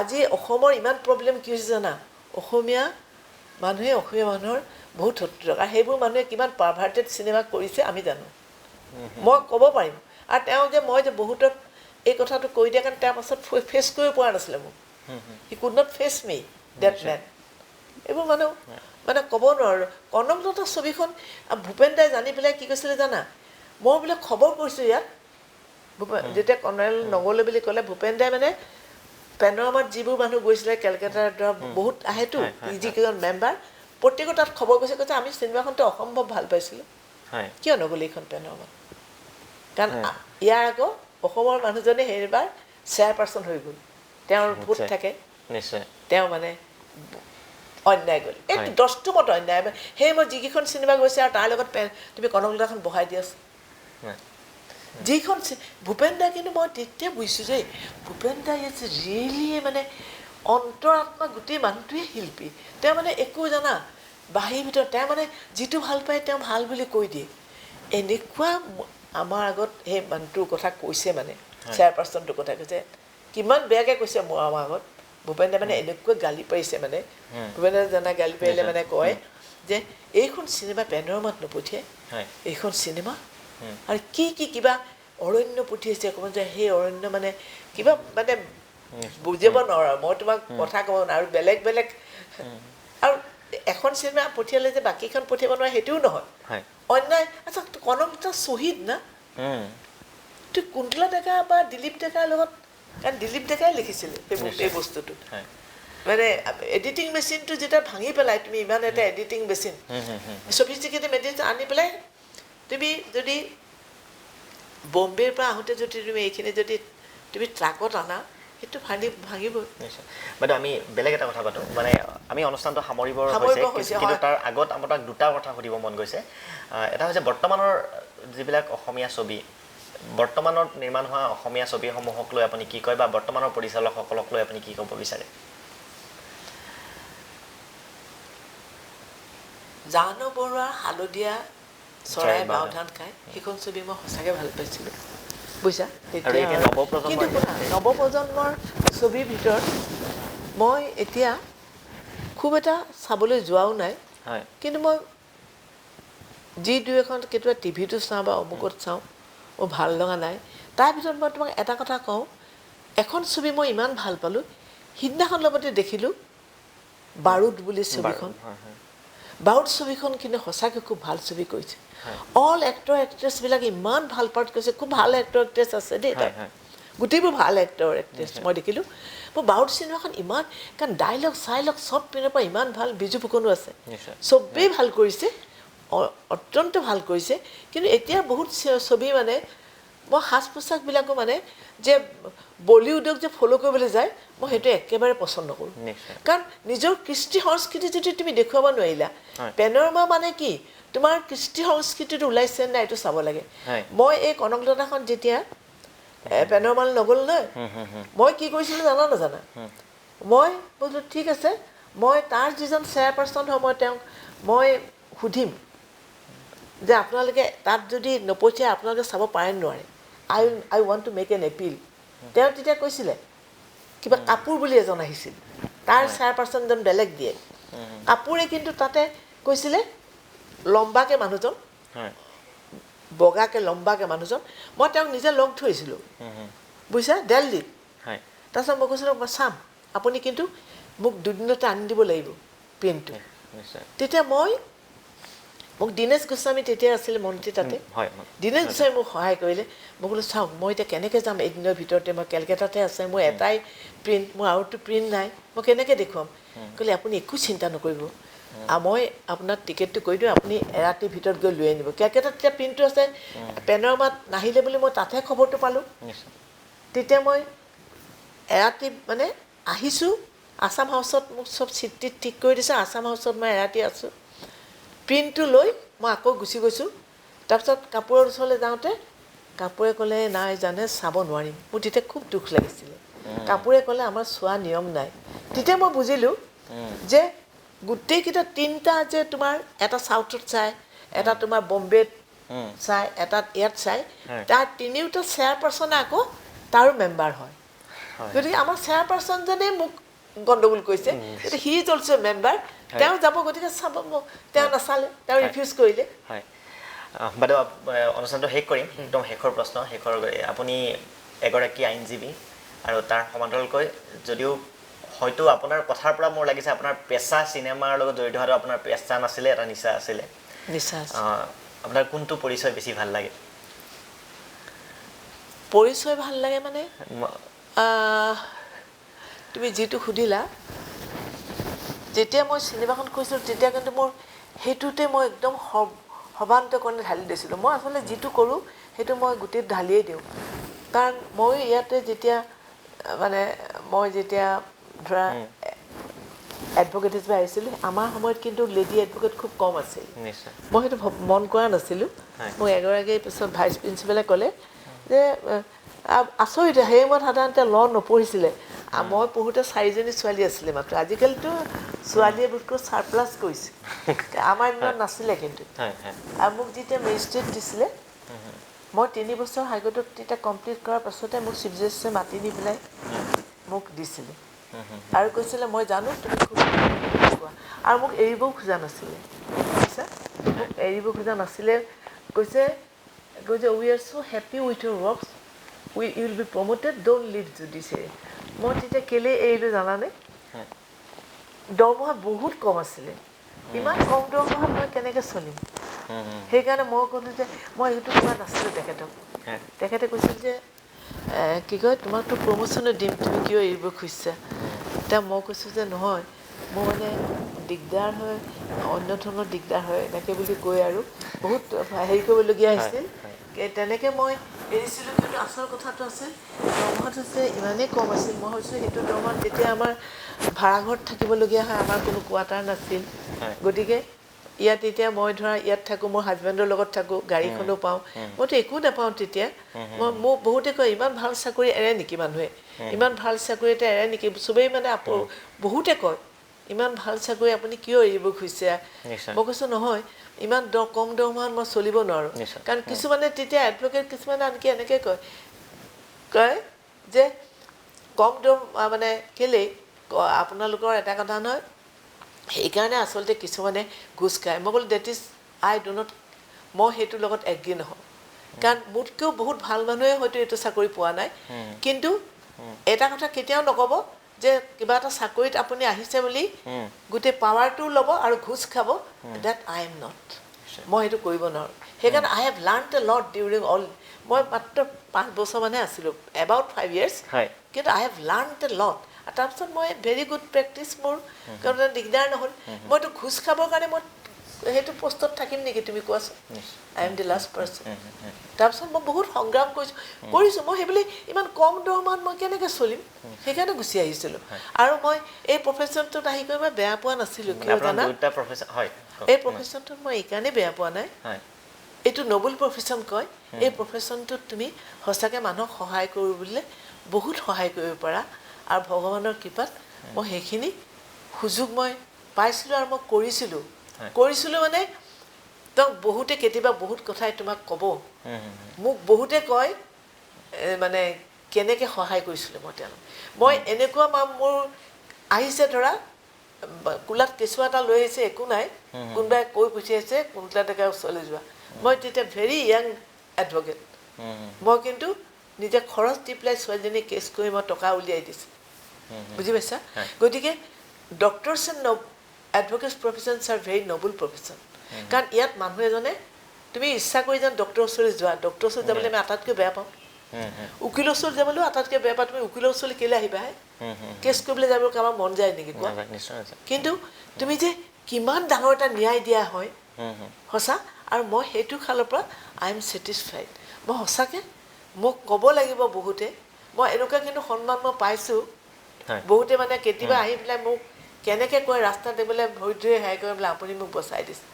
আজি অসমৰ ইমান প্ৰব্লেম কি হৈছে জানা অসমীয়া মানুহৰ বহুত শত্ৰু আৰু সেইবোৰ মানুহে কিমান পাৰভাৰ্টেড চিনেমা কৰিছে আমি জানো মই ক'ব পাৰিম আৰু তেওঁ মই যে বহুতক এই কথাটো কৈ দিয়া কাৰণে তাৰ পাছত ফেচ কৰিব পৰা নাছিলে মোক he could not face me that man এইবোৰ মানে ক'ব নোৱাৰোঁ কনকলতা ছবিখন ভূপেন দাই জানি পেলাই কি কৈছিলে জানা মই বোলে খবৰ কৰিছোঁ ইয়াত যেতিয়া কৰ্ণেল নগ'লে বুলি ক'লে ভূপেন দাই মানে পেনোৰামাত যিবোৰ মানুহ গৈছিলে কেলকাতাৰ ধৰা বহুত আহেতো যিকেইজন মেম্বাৰ প্ৰত্যেকৰ তাত খবৰ গৈছে কৈছে আমি চিনেমাখনটো অসম্ভৱ ভাল পাইছিলোঁ কিয় নগ'লে এইখন পেনোৰামাত কাৰণ ইয়াৰ আকৌ অসমৰ মানুহজনে সেইবাৰ চেয়াৰপাৰ্চন হৈ গ'ল তেওঁৰ ভোট থাকে নিশ্চয় তেওঁ মানে অন্যায় গ'ল এইটো দহটো মত অন্যায় সেই মই যিকেইখন চিনেমা গৈছে আৰু তাৰ লগত তুমি কনকলতাখন বহাই দিয়াচোন যিখন ভূপেন দা কিন্তু মই তেতিয়া বুজিছোঁ যে ভূপেন দা ইজ ৰিয়েলি মানে অন্তৰাত্মা গোটেই মানুহটোৱে শিল্পী তেওঁ মানে একো জানা বাহিৰ ভিতৰত তেওঁ মানে যিটো ভাল পায় তেওঁ ভাল বুলি কৈ দিয়ে এনেকুৱা আমাৰ আগত সেই মানুহটোৰ কথা কৈছে মানে চেয়াৰপাৰ্চনটোৰ কথা কৈছে কিমান বেয়াকৈ কৈছে মোৰ আমাৰ আগত ভূপেন দাই মানে এনেকুৱা গালি পাৰিছে মানে ভূপেন দাই জানা গালি পাৰিলে মানে কয় যে এইখন চিনেমা পেনোৰামাত নপঠিয়াই এইখন চিনেমা আৰু কি কিবা অৰণ্য পঠিয়াইছে অকণমান যে সেই অৰণ্য মানে কিবা মানে বুজিব নোৱাৰোঁ মই তোমাক কথা ক'ব নোৱাৰোঁ আৰু বেলেগ আৰু এখন চিনেমা পঠিয়ালে যে বাকীখন পঠিয়াব নোৱাৰে সেইটোও নহয় অন্যায় আচ্ছা কনকলতা শ্বহীদ না তুই কুন্তলা ডেকা বা দিলীপ ডেকাৰ লগত কাৰণ দিলীপ ডেকাই লিখিছিলে এই বস্তুটো মানে এডিটিং মেচিনটো যেতিয়া ভাঙি পেলাই তুমি ইমান এটা এডিটিং মেচিন চফিষ্টিকেটেড মেচিন আনি পেলাই তুমি যদি বম্বেৰ পৰা আহোঁতে যদি তুমি এইখিনি যদি তুমি ট্ৰাকত আনা সেইটো ভাঙিবই বাইদেউ আমি বেলেগ এটা কথা পাতোঁ মানে আমি অনুষ্ঠানটো সামৰিবৰ হৈছে কিন্তু তাৰ আগত আমাৰ তাক দুটা কথা সুধিব মন গৈছে এটা হৈছে বৰ্তমানৰ যিবিলাক অসমীয়া ছবি বৰ্তমানত নিৰ্মাণ হোৱা অসমীয়া ছবিসমূহক লৈ আপুনি কি কয় বা বৰ্তমানৰ পৰিচালকসকলক লৈ আপুনি কি ক'ব বিচাৰে জাহ্নু বৰুৱাৰ হালধীয়া চৰাই বাওধান খাই সেইখন ছবি মই সঁচাকৈ ভাল পাইছিলোঁ বুজিছা কিন্তু নৱপ্ৰজন্মৰ ছবিৰ ভিতৰত মই এতিয়া খুব এটা চাবলৈ যোৱাও নাই কিন্তু মই যি দুই এখন কেতিয়াবা টিভিটো চাওঁ বা অমুকত চাওঁ মোৰ ভাল লগা নাই তাৰ ভিতৰত মই তোমাক এটা কথা কওঁ এখন ছবি মই ইমান ভাল পালোঁ সিদিনাখন লগতে দেখিলোঁ বাৰুদ বুলি ছবিখন বাৰুদ ছবিখন কিন্তু সঁচাকৈ খুব ভাল ছবি কৰিছে অল এক্টৰ এক্ট্ৰেছবিলাক ইমান ভাল পাৰ্ট কৰিছে খুব ভাল এক্টৰ এক্ট্ৰেছ আছে দেই তাত গোটেইবোৰ ভাল এক্টৰ এক্ট্ৰেছ মই দেখিলোঁ মোৰ বাৰুদ চিনেমাখন ইমান কাৰণ ডাইলগ চাইলগ চব পিনৰ পৰা ইমান ভাল বিজু ফুকনো আছে চবেই ভাল কৰিছে অত্যন্ত ভাল কৰিছে কিন্তু এতিয়া বহুত ছবি মানে মই সাজ পোছাকবিলাকো মানে যে বলিউডক যে ফ'ল' কৰিবলৈ যায় মই সেইটো একেবাৰে পচন্দ নকৰোঁ কাৰণ নিজৰ কৃষ্টি সংস্কৃতি যদি তুমি দেখুৱাব নোৱাৰিলা পেনোৰামা মানে কি তোমাৰ কৃষ্টি সংস্কৃতিটো ওলাইছে নাই এইটো চাব লাগে মই এই কনকলতাখন যেতিয়া পেনোৰামালৈ নগ'ল নহয় মই কি কৰিছিলোঁ জানা নাজানা মই বোলো ঠিক আছে মই তাৰ যিজন চেয়াৰপাৰ্চন হয় মই তেওঁক মই সুধিম যে আপোনালোকে তাত যদি নপঠিয়াই আপোনালোকে চাব পাৰে নোৱাৰে I want to make an appeal তেওঁ তেতিয়া কৈছিলে কিবা কাপুৰ বুলি এজন আহিছিল তাৰ চেয়াৰপাৰ্চনজন বেলেগ দিয়ে কাপুৰে কিন্তু তাতে কৈছিলে লম্বাকৈ মানুহজন বগাকৈ লম্বাকৈ মানুহজন মই তেওঁক নিজে লগ ধৰিছিলোঁ বুজিছা দিল্লীত তাৰপিছত মই কৈছিলোঁ মই চাম আপুনি কিন্তু মোক দুদিনতে আনি দিব লাগিব পেইণ্টটো তেতিয়া মোক দীনেশ গোস্বামী তেতিয়া আছিলে মন্ত্ৰী তাতে দীনেশ গোস্বামী মোক সহায় কৰিলে মই বোলো চাওক মই এতিয়া কেনেকৈ যাম এদিনৰ ভিতৰতে মই কেলকাতাতে আছে মোৰ এটাই প্ৰিণ্ট মোৰ আৰুতো প্ৰিণ্ট নাই মই কেনেকৈ দেখুৱাম ক'লে আপুনি একো চিন্তা নকৰিব মই আপোনাক টিকেটটো কৰি দিওঁ আপুনি এৰাতিৰ ভিতৰত গৈ লৈ আনিব কেলকাতাত তেতিয়া প্ৰিণ্টটো আছে পেনোৰামাত নাহিলে বুলি মই তাতহে খবৰটো পালোঁ তেতিয়া মই এৰাতি মানে আহিছোঁ আছাম হাউচত মোক চব চিট টিট ঠিক কৰি দিছে আছাম হাউচত মই এৰাতি আছোঁ প্ৰিণ্টটো লৈ মই আকৌ গুচি গৈছোঁ তাৰপিছত কাপোৰৰ ওচৰলৈ যাওঁতে কাপোৰে ক'লে নাই জানে চাব নোৱাৰিম মোৰ তেতিয়া খুব দুখ লাগিছিলে কাপোৰে ক'লে আমাৰ চোৱা নিয়ম নাই তেতিয়া মই বুজিলোঁ যে গোটেইকেইটা তিনিটা যে তোমাৰ এটা চাউথত চাই এটা তোমাৰ বম্বেত চাই এটা ইয়াত চাই তাৰ তিনিওটা চেয়াৰপাৰ্চনে আকৌ তাৰো মেম্বাৰ হয় গতিকে আমাৰ চেয়াৰপাৰ্চনজনেই মোক গণ্ডগোল কৰিছে গতিকে হি ইজ অলছ' মেম্বাৰ তেওঁ যাব গতিকে চাব মোক তেওঁ নাচালে তেওঁ ৰিফিউজ কৰিলে বাইদেউ অনুষ্ঠানটো শেষ কৰিম একদম শেষৰ প্ৰশ্ন আপুনি এগৰাকী আইনজীৱী আৰু তাৰ সমান্তৰালকৈ যদিও হয়তো আপোনাৰ কথাৰ পৰা মোৰ লাগিছে আপোনাৰ পেছা চিনেমাৰ লগত জড়িত হোৱাটো আপোনাৰ পেছা নাছিলে এটা নিচা আছিলে নিচা আপোনাৰ কোনটো পৰিচয় বেছি ভাল লাগে পৰিচয় ভাল লাগে মানে তুমি যিটো সুধিলা যেতিয়া মই চিনেমাখন কৈছিলোঁ তেতিয়া কিন্তু মোৰ সেইটোতে মই একদম সৰ্বান্তকৰণে ঢালি দিছিলোঁ মই আচলতে যিটো কৰোঁ সেইটো মই গোটেই ঢালিয়েই দিওঁ কাৰণ মই ইয়াতে যেতিয়া মানে মই যেতিয়া ধৰা এডভকেট হিচাপে আহিছিলোঁ আমাৰ সময়ত কিন্তু লেডি এডভকেট খুব কম আছিল মই সেইটো মন কৰা নাছিলোঁ মোক এগৰাকী পিছত ভাইচ প্ৰিন্সিপালে ক'লে যে আচৰিত সেই সময়ত সাধাৰণতে ল নপঢ়িছিলে মই পঢ়োঁতে 4জনী ছোৱালী আছিলে মাত্ৰ আজিকালিতো ছোৱালীয়ে বোধকৈ চাৰপ্লাছ কৰিছে আমাৰ দিনত নাছিলে কিন্তু আৰু মোক যেতিয়া মেজিষ্ট্ৰেট দিছিলে মই 3 বছৰ হাইকোৰ্টত তেতিয়া কমপ্লিট কৰাৰ পাছতে মোক চিফ জাষ্টিছে মাতি নি পেলাই মোক দিছিলে আৰু কৈছিলে মই জানো তুমি খুব কোৱা আৰু মোক এৰিবও খোজা নাছিলে বুজিছা মোক এৰিব খোজা নাছিলে কৈছে we are so' happy with your works you will be promoted don't leave judiciary মই তেতিয়া কেলৈ এৰিলোঁ জানানে দৰমহা বহুত কম আছিলে ইমান কম দৰমহাত মই কেনেকৈ চলিম সেইকাৰণে মই ক'লোঁ যে মই এইটো কোৱা নাছিলোঁ তেখেতক তেখেতে কৈছিল যে কি কয় তোমাকতো প্ৰমোশ্যনো দিম তুমি কিয় এৰিব খুজিছা এতিয়া মই কৈছোঁ যে নহয় মোৰ মানে দিগদাৰ হয় অন্য ধৰণৰ দিগদাৰ হয় এনেকৈ বুলি কৈ আৰু বহুত হেৰি কৰিবলগীয়া হৈছিল তেনেকৈ মই এৰিছিলোঁ কিন্তু আচল কথাটো আছে দৰমহাটো যে ইমানেই কম আছিল মই ভাবিছোঁ সেইটো দৰমহাত যেতিয়া আমাৰ ভাড়াঘৰত থাকিবলগীয়া হয় আমাৰ কোনো কোৱাৰ্টাৰ নাছিল গতিকে ইয়াত এতিয়া মই ধৰা ইয়াত থাকোঁ মোৰ হাজবেণ্ডৰ লগত থাকোঁ গাড়ীখনো পাওঁ মইতো একো নাপাওঁ তেতিয়া মোক বহুতে কয় ইমান ভাল চাকৰি এৰে নেকি মানুহে ইমান ভাল চাকৰি এটা এৰে নেকি চবেই মানে বহুতে কয় ইমান ভাল চাকৰি আপুনি কিয় এৰিব খুজিছে মই কৈছোঁ নহয় ইমান কম দৰমহাত মই চলিব নোৱাৰোঁ কাৰণ কিছুমানে তেতিয়া এডভকেট কিছুমানে আনকি এনেকৈ কয় যে কম দৰমহা মানে কেলেই আপোনালোকৰ এটা কথা নহয় সেইকাৰণে আচলতে কিছুমানে ঘোচ খায় মই ক'লোঁ that is I do not মই সেইটোৰ লগত এগ্ৰী নহওঁ কাৰণ মোতকৈও বহুত ভাল মানুহে হয়তো এইটো চাকৰি পোৱা নাই কিন্তু এটা কথা কেতিয়াও নক'ব যে কিবা এটা চাকৰিত আপুনি আহিছে বুলি গোটেই পাৱাৰটো ল'ব আৰু ঘোচ খাব ডেট আই এম নট মই সেইটো কৰিব নোৱাৰোঁ সেইকাৰণে I have learn a lot during all মই মাত্ৰ 5 বছৰমানহে আছিলোঁ এবাউট 5 years কিন্তু I have learn a lot আৰু তাৰপিছত মই ভেৰি গুড প্ৰেক্টিছ মোৰ কাৰণে দিগদাৰ নহ'ল মইতো ঘোচ খাবৰ কাৰণে মই সেইটো পোষ্টত থাকিম নেকি তুমি কোৱাচোন I am the last person তাৰপিছত মই বহুত সংগ্ৰাম কৰিছোঁ মই সেইবুলি ইমান কম দৰমহাত মই কেনেকৈ চলিম সেইকাৰণে গুচি আহিছিলোঁ আৰু মই এই প্ৰফেশ্যনটোত আহি কৰি মই বেয়া পোৱা নাছিলোঁ কিয় জানা এই প্ৰফেশ্যনটোত মই এইকাৰণেই বেয়া পোৱা নাই এইটো নবল প্ৰফেশ্যন কয় এই প্ৰফেশ্যনটোত তুমি সঁচাকৈ মানুহক সহায় কৰোঁ বুলিলে বহুত সহায় কৰিব পাৰা আৰু ভগৱানৰ কৃপাত মই সেইখিনি সুযোগ মই পাইছিলোঁ আৰু মই কৰিছিলোঁ মানে তেওঁক বহুতে কেতিয়াবা বহুত কথাই তোমাক ক'ব মোক বহুতে কয় মানে কেনেকৈ সহায় কৰিছিলোঁ মই এনেকুৱা মোৰ আহিছে ধৰা কোলাত কেঁচুৱা এটা লৈ আহিছে একো নাই কোনোবাই কৈ পঠিয়াইছে কোনোবা ডেকাৰ ওচৰলৈ যোৱা মই তেতিয়া ভেৰি য়াং এডভকেট মই কিন্তু নিজে খৰচ দি পেলাই ছোৱালীজনী কেছ কৰি মই টকা উলিয়াই দিছোঁ বুজি পাইছা গতিকে doctors and advocates professions are very noble profession কাৰণ ইয়াত মানুহ এজনে তুমি ইচ্ছা কৰি যেন ডক্টৰৰ ওচৰলৈ যোৱা ডক্টৰৰ ওচৰত যাবলৈ আমি আটাইতকৈ বেয়া পাওঁ উকিলৰ ওচৰত যাবলৈও আটাইতকৈ বেয়া পাওঁ তুমি উকিলৰ ওচৰলৈ কেলৈ আহিবা কেছ কৰিবলৈ যাবলৈ কাৰোবাৰ মন যায় নেকি কোৱা কিন্তু তুমি যে কিমান ডাঙৰ এটা ন্যায় দিয়া হয় সঁচা আৰু মই সেইটো ফালৰ পৰা আই এম ছেটিছফাইড মই সঁচাকৈ মোক ক'ব লাগিব বহুতে মই এনেকুৱা কিন্তু সন্মান মই পাইছোঁ বহুতে মানে কেতিয়াবা আহি পেলাই মোক কেনেকৈ কয় ৰাস্তাত বোলে ভৰি ধৰি হেৰি কৰি বোলে আপুনি মোক বচাই দিছে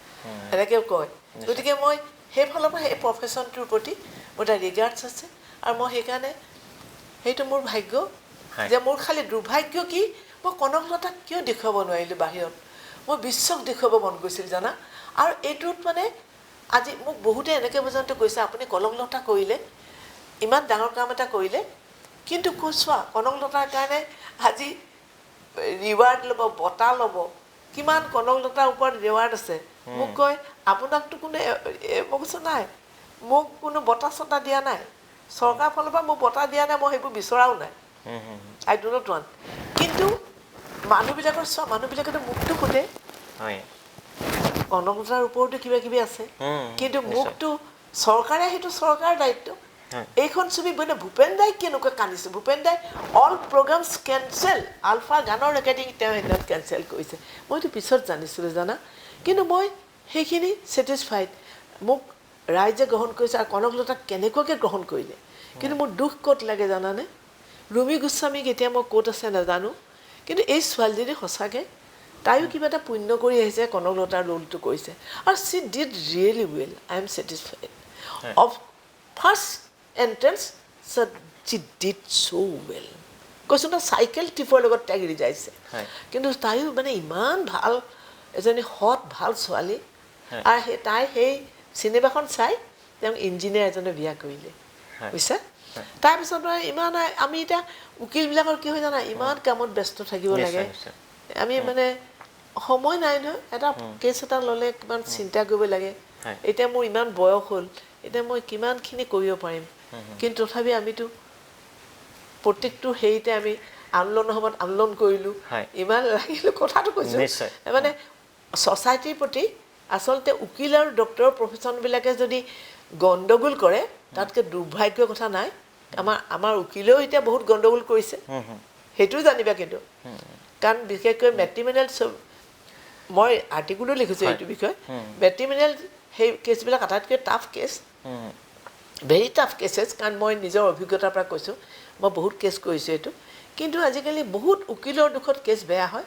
এনেকৈ কয় গতিকে মই সেইফালৰ পৰা সেই প্ৰফেশ্যনটোৰ প্ৰতি মোৰ এটা ৰিগাৰ্ডছ আছে আৰু মই সেইকাৰণে সেইটো মোৰ ভাগ্য যে মোৰ খালি দুৰ্ভাগ্য কি মই কনকলতাক কিয় দেখুৱাব নোৱাৰিলোঁ বাহিৰত মই বিশ্বক দেখুৱাব মন গৈছিল জানা আৰু এইটোত মানে আজি মোক বহুতে এনেকৈ পৰ্যন্ত কৈছে আপুনি কনকলতা কৰিলে ইমান ডাঙৰ কাম এটা কৰিলে কিন্তু চোৱা কনকলতাৰ কাৰণে আজি ৰিৱাৰ্ড ল'ব বঁটা ল'ব কিমান কনকলতাৰ ওপৰত ৰিৱাৰ্ড আছে মোক কয় আপোনাকতো কোনে মই কৈছোঁ নাই মোক কোনো বঁটা চটা দিয়া নাই চৰকাৰৰ ফালৰ পৰা মোক বঁটা দিয়া নাই মই সেইবোৰ বিচৰাও নাই আই ডু নট ৱান্ট কিন্তু মানুহবিলাকেতো মুখটো সোধে হয় কনকলতাৰ ওপৰতো কিবা কিবি আছে কিন্তু মুখটো চৰকাৰে সেইটো চৰকাৰৰ দায়িত্ব এইখন ছবি মানে ভূপেন দাই কেনেকুৱা কান্দিছে ভূপেন দাই অল প্ৰগ্ৰামছ কেঞ্চেল আলফা গানৰ ৰেকৰ্ডিং তেওঁ সেইদিনত কেঞ্চেল কৰিছে মইতো পিছত জানিছিলোঁ জানা কিন্তু মই সেইখিনি ছেটিছফাইড মোক ৰাইজে গ্ৰহণ কৰিছে আৰু কনকলতাক কেনেকুৱাকৈ গ্ৰহণ কৰিলে কিন্তু মোৰ দুখ ক'ত লাগে জানানে ৰুমি গোস্বামীক এতিয়া মই ক'ত আছে নাজানো কিন্তু এই ছোৱালীজনী সঁচাকৈ তাইও কিবা এটা পুণ্য কৰি আহিছে কনকলতাৰ ৰোলটো কৰিছে আৰু C did really well I am satisfied of first entrance C did so' well কৈছোঁ ন চাইকেল টিপৰ লগত তাইক ৰিজাইছে কিন্তু তাইও মানে ইমান ভাল এজনী সৎ ভাল ছোৱালী আৰু তাই সেই চিনেমাখন চাই তেওঁক ইঞ্জিনিয়াৰ এজনে বিয়া কৰিলে বুজিছা তাৰপিছত ইমান আমি এতিয়া উকিলবিলাকৰ কি হয় জানা ইমান কামত ব্যস্ত থাকিব লাগে আমি মানে সময় নাই নহয় এটা কেছ এটা ল'লে কিমান চিন্তা কৰিব লাগে এতিয়া মোৰ ইমান বয়স হ'ল এতিয়া মই কিমানখিনি কৰিব পাৰিম কিন্তু তথাপি আমিতো প্ৰত্যেকটো হেৰিতে আমি আন্দোলনৰ সময়ত আন্দোলন কৰিলোঁ ইমান লাগিলোঁ কথাটো কৈছোঁ মানে ছ'চাইটিৰ প্ৰতি আচলতে উকিল আৰু ডক্টৰৰ প্ৰফেশ্যনবিলাকে যদি গণ্ডগোল কৰে তাতকৈ দুৰ্ভাগ্যৰ কথা নাই আমাৰ উকিলেও এতিয়া বহুত গণ্ডগোল কৰিছে সেইটোও জানিবা কিন্তু কাৰণ বিশেষকৈ মেট্ৰিমনিয়েল মই আৰ্টিকুলো লিখিছোঁ এইটো বিষয়ে মেট্ৰিমনিয়েল সেই কেছবিলাক আটাইতকৈ tough case very tough cases কাৰণ মই নিজৰ অভিজ্ঞতাৰ পৰা কৈছোঁ মই বহুত কেছ কৰিছোঁ এইটো কিন্তু আজিকালি বহুত উকিলৰ দুখত কেছ বেয়া হয়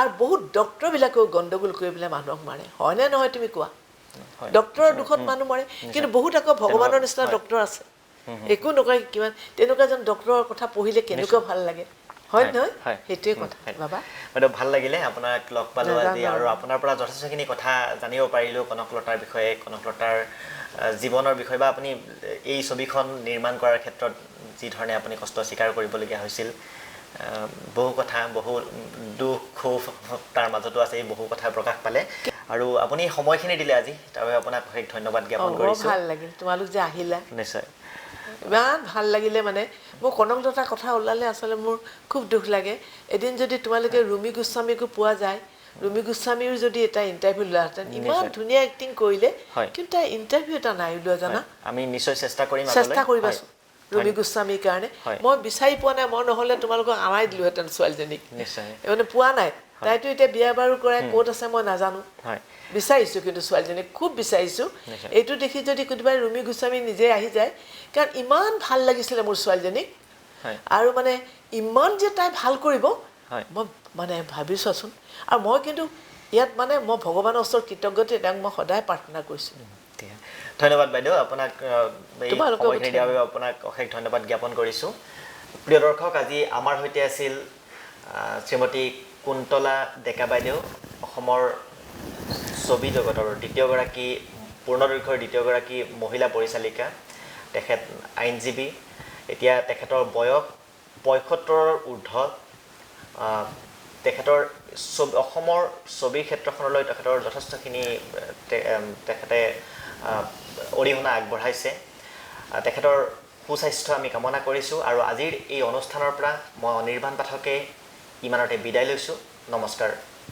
আৰু বহুত ডক্টৰবিলাকেও গণ্ডগোল কৰি পেলাই মানুহক মাৰে হয়নে নহয় তুমি কোৱা ডক্টৰৰ দুখত মানুহ মাৰে কিন্তু বহুত আকৌ ভগৱানৰ নিচিনা ডক্টৰ আছে একো নকয় কিমান তেনেকুৱা এজন ডক্টৰৰ কথা পঢ়িলে কেনেকুৱা ভাল লাগে হয় নহয় সেইটোৱে কথা বাবা বাইদেউ ভাল লাগিলে আপোনাক লগ পালোঁ আজি আৰু আপোনাৰ পৰা যথেষ্টখিনি কথা জানিব পাৰিলোঁ কনকলতাৰ বিষয়ে কনকলতাৰ জীৱনৰ বিষয়ে বা আপুনি এই ছবিখন নিৰ্মাণ কৰাৰ ক্ষেত্ৰত যি ধৰণে আপুনি কষ্ট স্বীকাৰ কৰিবলগীয়া হৈছিল বহু কথা বহু দুখ ক্ষোভ তাৰ মাজতো আছে এই বহু কথা প্ৰকাশ পালে আৰু আপুনি সময়খিনি দিলে আজি তাৰ বাবে আপোনাক অশেষ ধন্যবাদ জ্ঞাপন কৰিছোঁ ভাল লাগিল তোমালোক যে আহিলা নিশ্চয় ইমান ভাল লাগিলে মানে মোৰ কনকলতাৰ কথা ওলালে আচলতে মোৰ খুব দুখ লাগে এদিন যদি তোমালোকে ৰুমি গোস্বামীকো পোৱা যায় ৰুমি গোস্বামীৰ যদি এটা ইণ্টাৰভিউ লোৱাহেঁতেন ইমান ধুনীয়া এক্টিং কৰিলে কিন্তু তাই ইণ্টাৰভিউ এটা নাই ওলোৱা জানা আমি নিশ্চয় চেষ্টা কৰিবাচোন ৰুমি গোস্বামীৰ কাৰণে মই বিচাৰি পোৱা নাই মই নহ'লে তোমালোকক আনাই দিলোঁহেঁতেন ছোৱালীজনীক মানে পোৱা নাই তাইতো এতিয়া বিয়া বাৰু কৰাই ক'ত আছে মই নাজানো বিচাৰিছোঁ কিন্তু ছোৱালীজনীক খুব বিচাৰিছোঁ এইটো দেখি যদি কোনোবাই ৰুমি গোস্বামী নিজে আহি যায় কাৰণ ইমান ভাল লাগিছিলে মোৰ ছোৱালীজনীক আৰু মানে ইমান যে তাই ভাল কৰিব মই মানে ভাবিছোৱাচোন আৰু মই কিন্তু ইয়াত মানে মই ভগৱানৰ ওচৰত কৃতজ্ঞতা তেওঁক মই সদায় প্ৰাৰ্থনা কৰিছোঁ ধন্যবাদ বাইদেউ আপোনাক সময়খিনি দিয়াৰ বাবে আপোনাক অশেষ ধন্যবাদ জ্ঞাপন কৰিছোঁ প্ৰিয় দৰ্শক আজি আমাৰ সৈতে আছিল শ্ৰীমতী কুন্তলা ডেকা বাইদেউ অসমৰ ছবি জগতৰ দ্বিতীয়গৰাকী পূৰ্ণদৈৰ্ঘ্যৰ দ্বিতীয়গৰাকী মহিলা পৰিচালিকা তেখেত আইনজীৱী এতিয়া তেখেতৰ বয়স ৭৫ৰ ঊৰ্ধ তেখেতৰ অসমৰ ছবিৰ ক্ষেত্ৰখনলৈ তেখেতৰ যথেষ্টখিনি তেখেতে অৰিহণা আগবঢ়াইছে তেখেতৰ সুস্বাস্থ্য আমি কামনা কৰিছোঁ আৰু আজিৰ এই অনুষ্ঠানৰ পৰা মই অনিৰ্বাণ পাঠকে ইমানতে বিদায় লৈছোঁ নমস্কাৰ